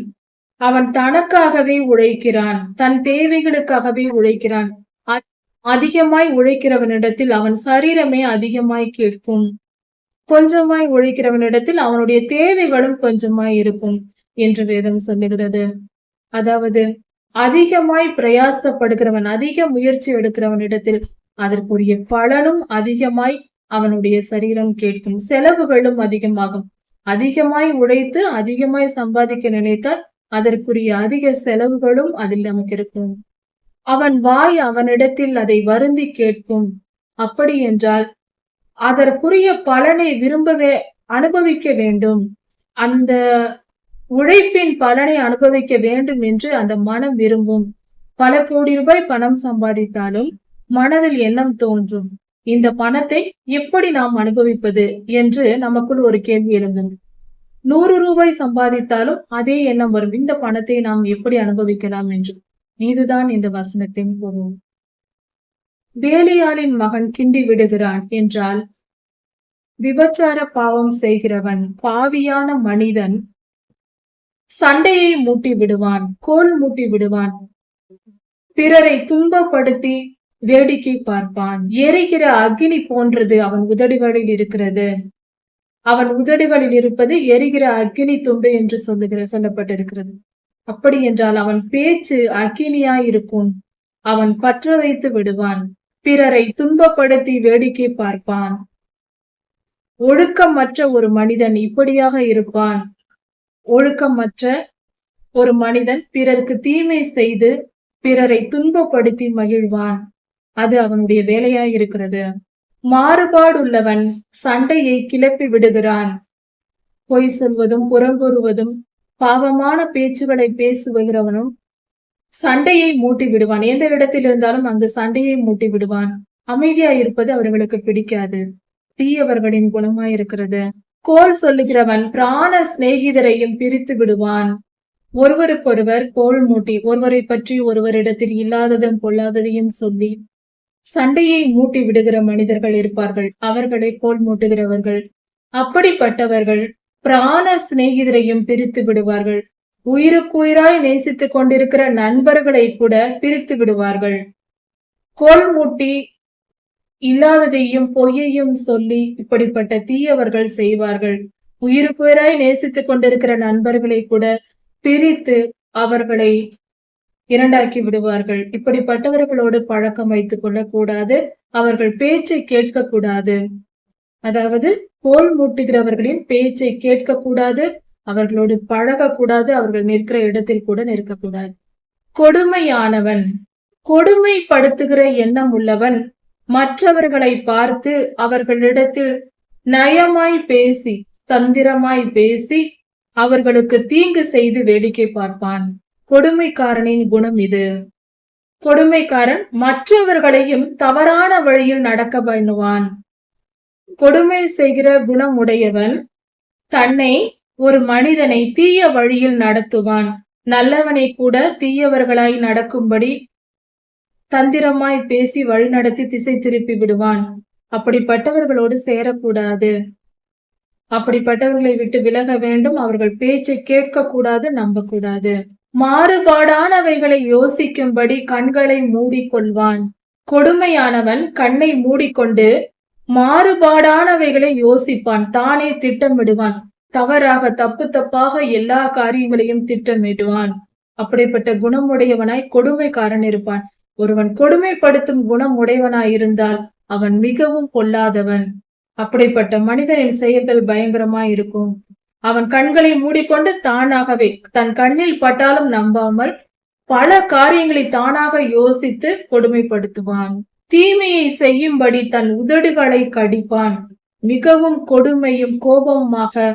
அவன் தனக்காகவே உழைக்கிறான், தன் தேவைகளுக்காகவே உழைக்கிறான். அதிகமாய் உழைக்கிறவனிடத்தில் அவன் சரீரமே அதிகமாய் கேட்கும். கொஞ்சமாய் உழைக்கிறவனிடத்தில் அவனுடைய தேவைகளும் கொஞ்சமாய் இருக்கும் என்று வேதம் சொல்லுகிறது. அதாவது அதிகமாய் பிரயாசப்படுகிறவன், அதிக முயற்சி எடுக்கிறவனிடத்தில் அதற்குரிய பலனும் அதிகமாய் அவனுடைய சரீரம் கேட்கும். செலவுகளும் அதிகமாகும். அதிகமாய் உழைத்து அதிகமாய் சம்பாதிக்க நினைத்தால் அதற்குரிய அதிக செலவுகளும் அதில் நமக்கு இருக்கும். அவன் வாய் அவனிடத்தில் அதை வருந்தி கேட்கும். அப்படி என்றால் அதற்குரிய பலனை விரும்பவே அனுபவிக்க வேண்டும். அந்த உழைப்பின் பலனை அனுபவிக்க வேண்டும் என்று அந்த மனம் விரும்பும். பல கோடி ரூபாய் பணம் சம்பாதித்தாலும் மனதில் எண்ணம் தோன்றும், இந்த பணத்தை எப்படி நாம் அனுபவிப்பது என்று நமக்குள் ஒரு கேள்வி எழுந்தும். 100 ரூபாய் சம்பாதித்தாலும் அதே எண்ணம் வரும், இந்த பணத்தை நாம் எப்படி அனுபவிக்கலாம் என்று. இதுதான் இந்த வசனத்தின் பொருள். வேலையாளின் மகன் கிண்டி விடுகிறான் என்றால் விபச்சார பாவம் செய்கிறவன், பாவியான மனிதன் சண்டையை மூட்டி விடுவான், கோல் மூட்டி விடுவான், பிறரை துன்பப்படுத்தி வேடிக்கை பார்ப்பான். எரிகிற அக்னி போன்றது அவன் உதடுகளில் இருக்கிறது. அவன் உதடுகளில் இருப்பது எரிகிற அக்னி துண்டு என்று சொல்லப்பட்டிருக்கிறது. அப்படி என்றால் அவன் பேச்சு அக்னியாய் இருக்கும். அவன் பற்ற வைத்து விடுவான், பிறரை துன்பப்படுத்தி வேடிக்கை பார்ப்பான். ஒழுக்கமற்ற ஒரு மனிதன் இப்படியாக இருப்பான். ஒழுக்கமற்ற ஒரு மனிதன் பிறருக்கு தீமை செய்து பிறரை துன்பப்படுத்தி மகிழ்வான். அது அவனுடைய வேலையாய் இருக்கிறது. மாறுபாடுள்ளவன் சண்டையை கிளப்பி விடுகிறான். பொய் சொல்வதும் புறங்கூறுவதும் பாவமான பேச்சுகளை பேசுகிறவனும் சண்டையை மூட்டி விடுவான். எந்த இடத்தில் இருந்தாலும் அங்கு சண்டையை மூட்டி விடுவான். அமைதியா இருப்பது அவர்களுக்கு பிடிக்காது. தீயவர்களின் குணமாயிருக்கிறது. கோல் சொல்லுகிறவன் பிராண சிநேகிதரையும் பிரித்து விடுவான். ஒருவருக்கொருவர் கோல் மூட்டி ஒருவரை பற்றி ஒருவரிடத்தில் இல்லாததும் பொல்லாததையும் சொல்லி சண்டையை மூட்டி விடுகிற மனிதர்கள் இருப்பார்கள். அவர்களை கோல் மூட்டுகிறவர்கள். அப்படிப்பட்டவர்கள் பிராண சிநேகிதரையும் பிரித்து விடுவார்கள். உயிருக்குயிராய் நேசித்துக் கொண்டிருக்கிற நண்பர்களை கூட பிரித்து விடுவார்கள். கோல் மூட்டி இல்லாததையும் பொய்யையும் சொல்லி இப்படிப்பட்ட தீயவர்கள் செய்வார்கள். உயிருக்குயிராய் நேசித்துக் கொண்டிருக்கிற நண்பர்களை கூட பிரித்து அவர்களை இரண்டாக்கி விடுவார்கள். இப்படிப்பட்டவர்களோடு பழக்கம் வைத்துக் கொள்ளக்கூடாது. அவர்கள் பேச்சை கேட்கக்கூடாது. அதாவது கோல் மூட்டுகிறவர்களின் பேச்சை கேட்கக்கூடாது, அவர்களோடு பழகக்கூடாது, அவர்கள் நிற்கிற இடத்தில் கூட நிற்கக்கூடாது. கொடுமையானவன், கொடுமைப்படுத்துகிற எண்ணம் உள்ளவன் மற்றவர்களை பார்த்து அவர்களிடத்தில் நயமாய் பேசி தந்திரமாய் பேசி அவர்களுக்கு தீங்கு செய்து வேடிக்கை பார்ப்பான். கொடுமைக்காரனின் குணம் இது. கொடுமைக்காரன் மற்றவர்களையும் தவறான வழியில் நடக்க பண்ணுவான். கொடுமை செய்கிற குணம் உடையவன் தன்னை ஒரு மனிதனை தீய வழியில் நடத்துவான். நல்லவனை கூட தீயவர்களாய் நடக்கும்படி தந்திரமாய் பேசி வழிநடத்தி திசை திருப்பி விடுவான். அப்படிப்பட்டவர்களோடு சேரக்கூடாது. அப்படிப்பட்டவர்களை விட்டு விலக வேண்டும். அவர்கள் பேச்சை கேட்க கூடாது, நம்பக்கூடாது. மாறுபாடானவைகளை யோசிக்கும்படி கண்களை மூடிக்கொள்வான். கொடுமையானவன் கண்ணை மூடிக்கொண்டு மாறுபாடானவைகளை யோசிப்பான். தானே திட்டமிடுவான். தவறாக தப்பாக எல்லா காரியங்களையும் திட்டமிடுவான். அப்படிப்பட்ட குணமுடையவனாய் கொடுமைக்காரன் இருப்பான். ஒருவன் கொடுமைப்படுத்தும் குணம் உடையவனாயிருந்தால் அவன் மிகவும் பொல்லாதவன். அப்படிப்பட்ட மனிதனின் செயல்கள் பயங்கரமாய் இருக்கும். அவன் கண்களை மூடிக்கொண்டு தானாகவே தன் கண்ணில் பட்டாலும் நம்பாமல் பல காரியங்களை தானாக யோசித்து கொடுமைப்படுத்துவான். தீமையை செய்யும்படி தன் உதடுகளை கடிப்பான். மிகவும் கொடுமையும் கோபமுமாக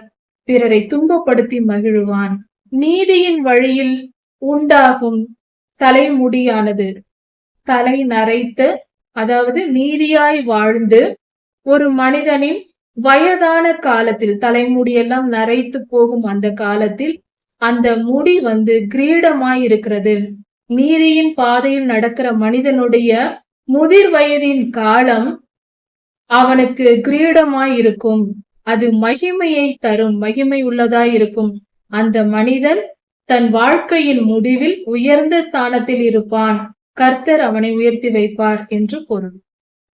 பிறரை துன்பப்படுத்தி மகிழ்வான். நீதியின் வழியில் உண்டாகும் தலைமுடியானது தலை நரைத்து, அதாவது நீதியாய் வாழ்ந்து ஒரு மனிதனின் வயதான காலத்தில் தலைமுடியெல்லாம் நரைத்து போகும் அந்த காலத்தில் அந்த முடி கிரீடமாய் இருக்கிறது. நீதியின் பாதையில் நடக்கிற மனிதனுடைய முதிர் வயதின் காலம் அவனுக்கு கிரீடமாய் இருக்கும். அது மகிமையை தரும், மகிமை உள்ளதாய் இருக்கும். அந்த மனிதன் தன் வாழ்க்கையின் முடிவில் உயர்ந்த ஸ்தானத்தில் இருப்பான். கர்த்தர் அவனை உயர்த்தி வைப்பார் என்று பொருள்.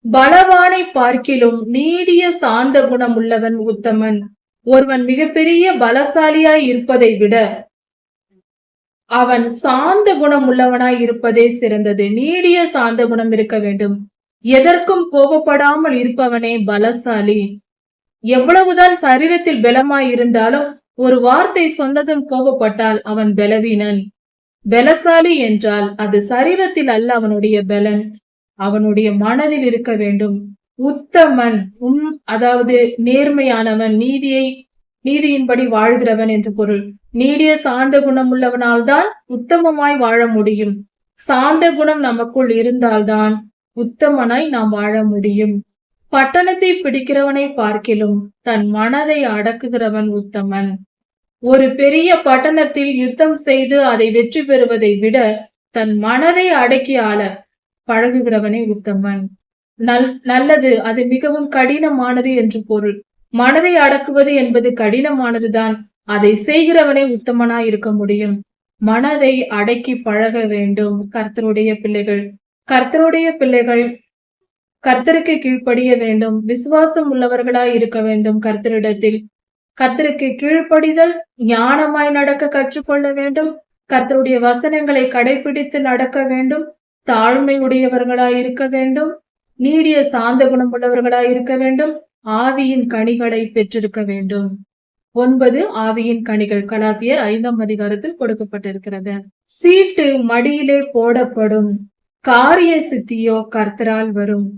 பலவானை பார்க்கிலும் நீடிய சாந்த குணம் உள்ளவன் உத்தமன். ஒருவன் மிகப்பெரிய பலசாலியாய் இருப்பதை விட அவன் சாந்த குணம் உள்ளவனாய் இருப்பதே சிறந்தது. நீடிய சாந்த குணம் இருக்க வேண்டும். எதற்கும் கோபப்படாமல் இருப்பவனே பலசாலி. எவ்வளவுதான் சரீரத்தில் பலமாய் இருந்தாலும் ஒரு வார்த்தை சொன்னதும் கோபப்பட்டால் அவன் பலவீனன். பலசாலி என்றால் அது சரீரத்தில் அல்ல, அவனுடைய பலன் அவனுடைய மனதில் இருக்க வேண்டும். உத்தமன் அதாவது நேர்மையானவன், நீதியின்படி வாழ்கிறவன் என்று பொருள். நீடிய சாந்த குணம் உள்ளவனால் தான் உத்தமமாய் வாழ முடியும். சாந்த குணம் நமக்குள் இருந்தால்தான் உத்தமனாய் நாம் வாழ முடியும். பட்டணத்தை பிடிக்கிறவனை பார்க்கிலும் தன் மனதை அடக்குகிறவன் உத்தமன். ஒரு பெரிய பட்டணத்தில் யுத்தம் செய்து அதை வெற்றி பெறுவதை விட தன் மனதை அடக்கி ஆள பழகுகிறவனே உத்தமன். நல்லது, அது மிகவும் கடினமானது என்று பொருள். மனதை அடக்குவது என்பது கடினமானதுதான். அதை செய்கிறவனே உத்தமனாய் இருக்க முடியும். மனதை அடக்கி பழக வேண்டும். கர்த்தருடைய பிள்ளைகள் கர்த்தருக்கு கீழ்ப்படிய வேண்டும். விசுவாசம் உள்ளவர்களாய் இருக்க வேண்டும். கர்த்தருக்கு கீழ்ப்படிதல், ஞானமாய் நடக்க கற்றுக்கொள்ள வேண்டும். கர்த்தருடைய வசனங்களை கடைபிடித்து நடக்க வேண்டும். தாழ்மை உடையவர்களாய் இருக்க வேண்டும். நீடிய சாந்த குணம் உள்ளவர்களாய் இருக்க வேண்டும். ஆவியின் கனிகளை பெற்றிருக்க வேண்டும். 9 ஆவியின் கனிகள் கலாத்தியர் 5ஆம் அதிகாரத்தில் கொடுக்கப்பட்டிருக்கிறது. சீட்டு மடியிலே போடப்படும், காரிய சித்தியோ கர்த்தரால் வரும்.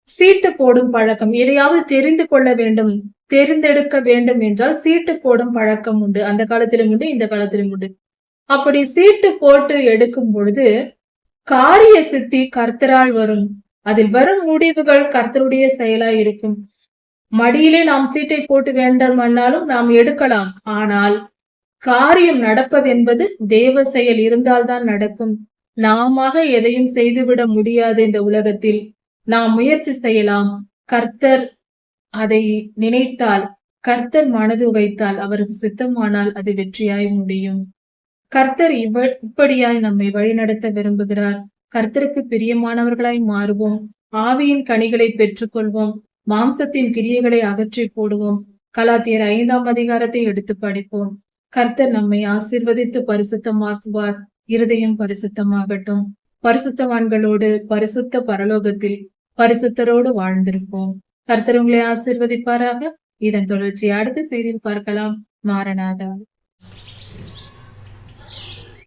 சீட்டு போடும் பழக்கம், எதையாவது தெரிந்து கொள்ள வேண்டும், தெரிந்தெடுக்க வேண்டும் என்றால் சீட்டு போடும் பழக்கம் உண்டு. அந்த காலத்திலும் உண்டு, இந்த காலத்திலும் உண்டு. அப்படி சீட்டு போட்டு எடுக்கும் பொழுது காரிய சித்தி கர்த்தரால் வரும். அதில் வரும் முடிவுகள் கர்த்தருடைய செயலாய் இருக்கும். மடியிலே நாம் சீட்டை போட்டு வேண்டாமானாலும் நாம் எடுக்கலாம். ஆனால் காரியம் நடப்பது என்பது தேவ செயல் இருந்தால்தான் நடக்கும். நாம எதையும் செய்துவிட முடியாது. இந்த உலகத்தில் நாம் முயற்சி செய்யலாம். கர்த்தர் அதை நினைத்தால், கர்த்தர் மனது வைத்தால், அவருக்கு சித்தமானால் அது வெற்றியாய் முடியும். கர்த்தர் இப்படியாய் நம்மை வழிநடத்த விரும்புகிறார். கர்த்தருக்கு பிரியமானவர்களாய் மாறுவோம். ஆவியின் கனிகளை பெற்றுக்கொள்வோம். மாம்சத்தின் கிரியைகளை அகற்றி போடுவோம். கலாத்தியர் 5ஆம் அதிகாரத்தை எடுத்து படிப்போம். கர்த்தர் நம்மை ஆசீர்வதித்து பரிசுத்தமாக்குவார். இருதயம் பரிசுத்தமாகட்டும். பரிசுத்தவான்களோடு பரிசுத்த பரலோகத்தில் பரிசுத்தரோடு வாழ்ந்திருப்போம். கர்த்தர் உங்களை ஆசீர்வதிப்பாராக. இதன் தொடர்ச்சி அடுத்த செய்தியில் பார்க்கலாம். மாரநாதா.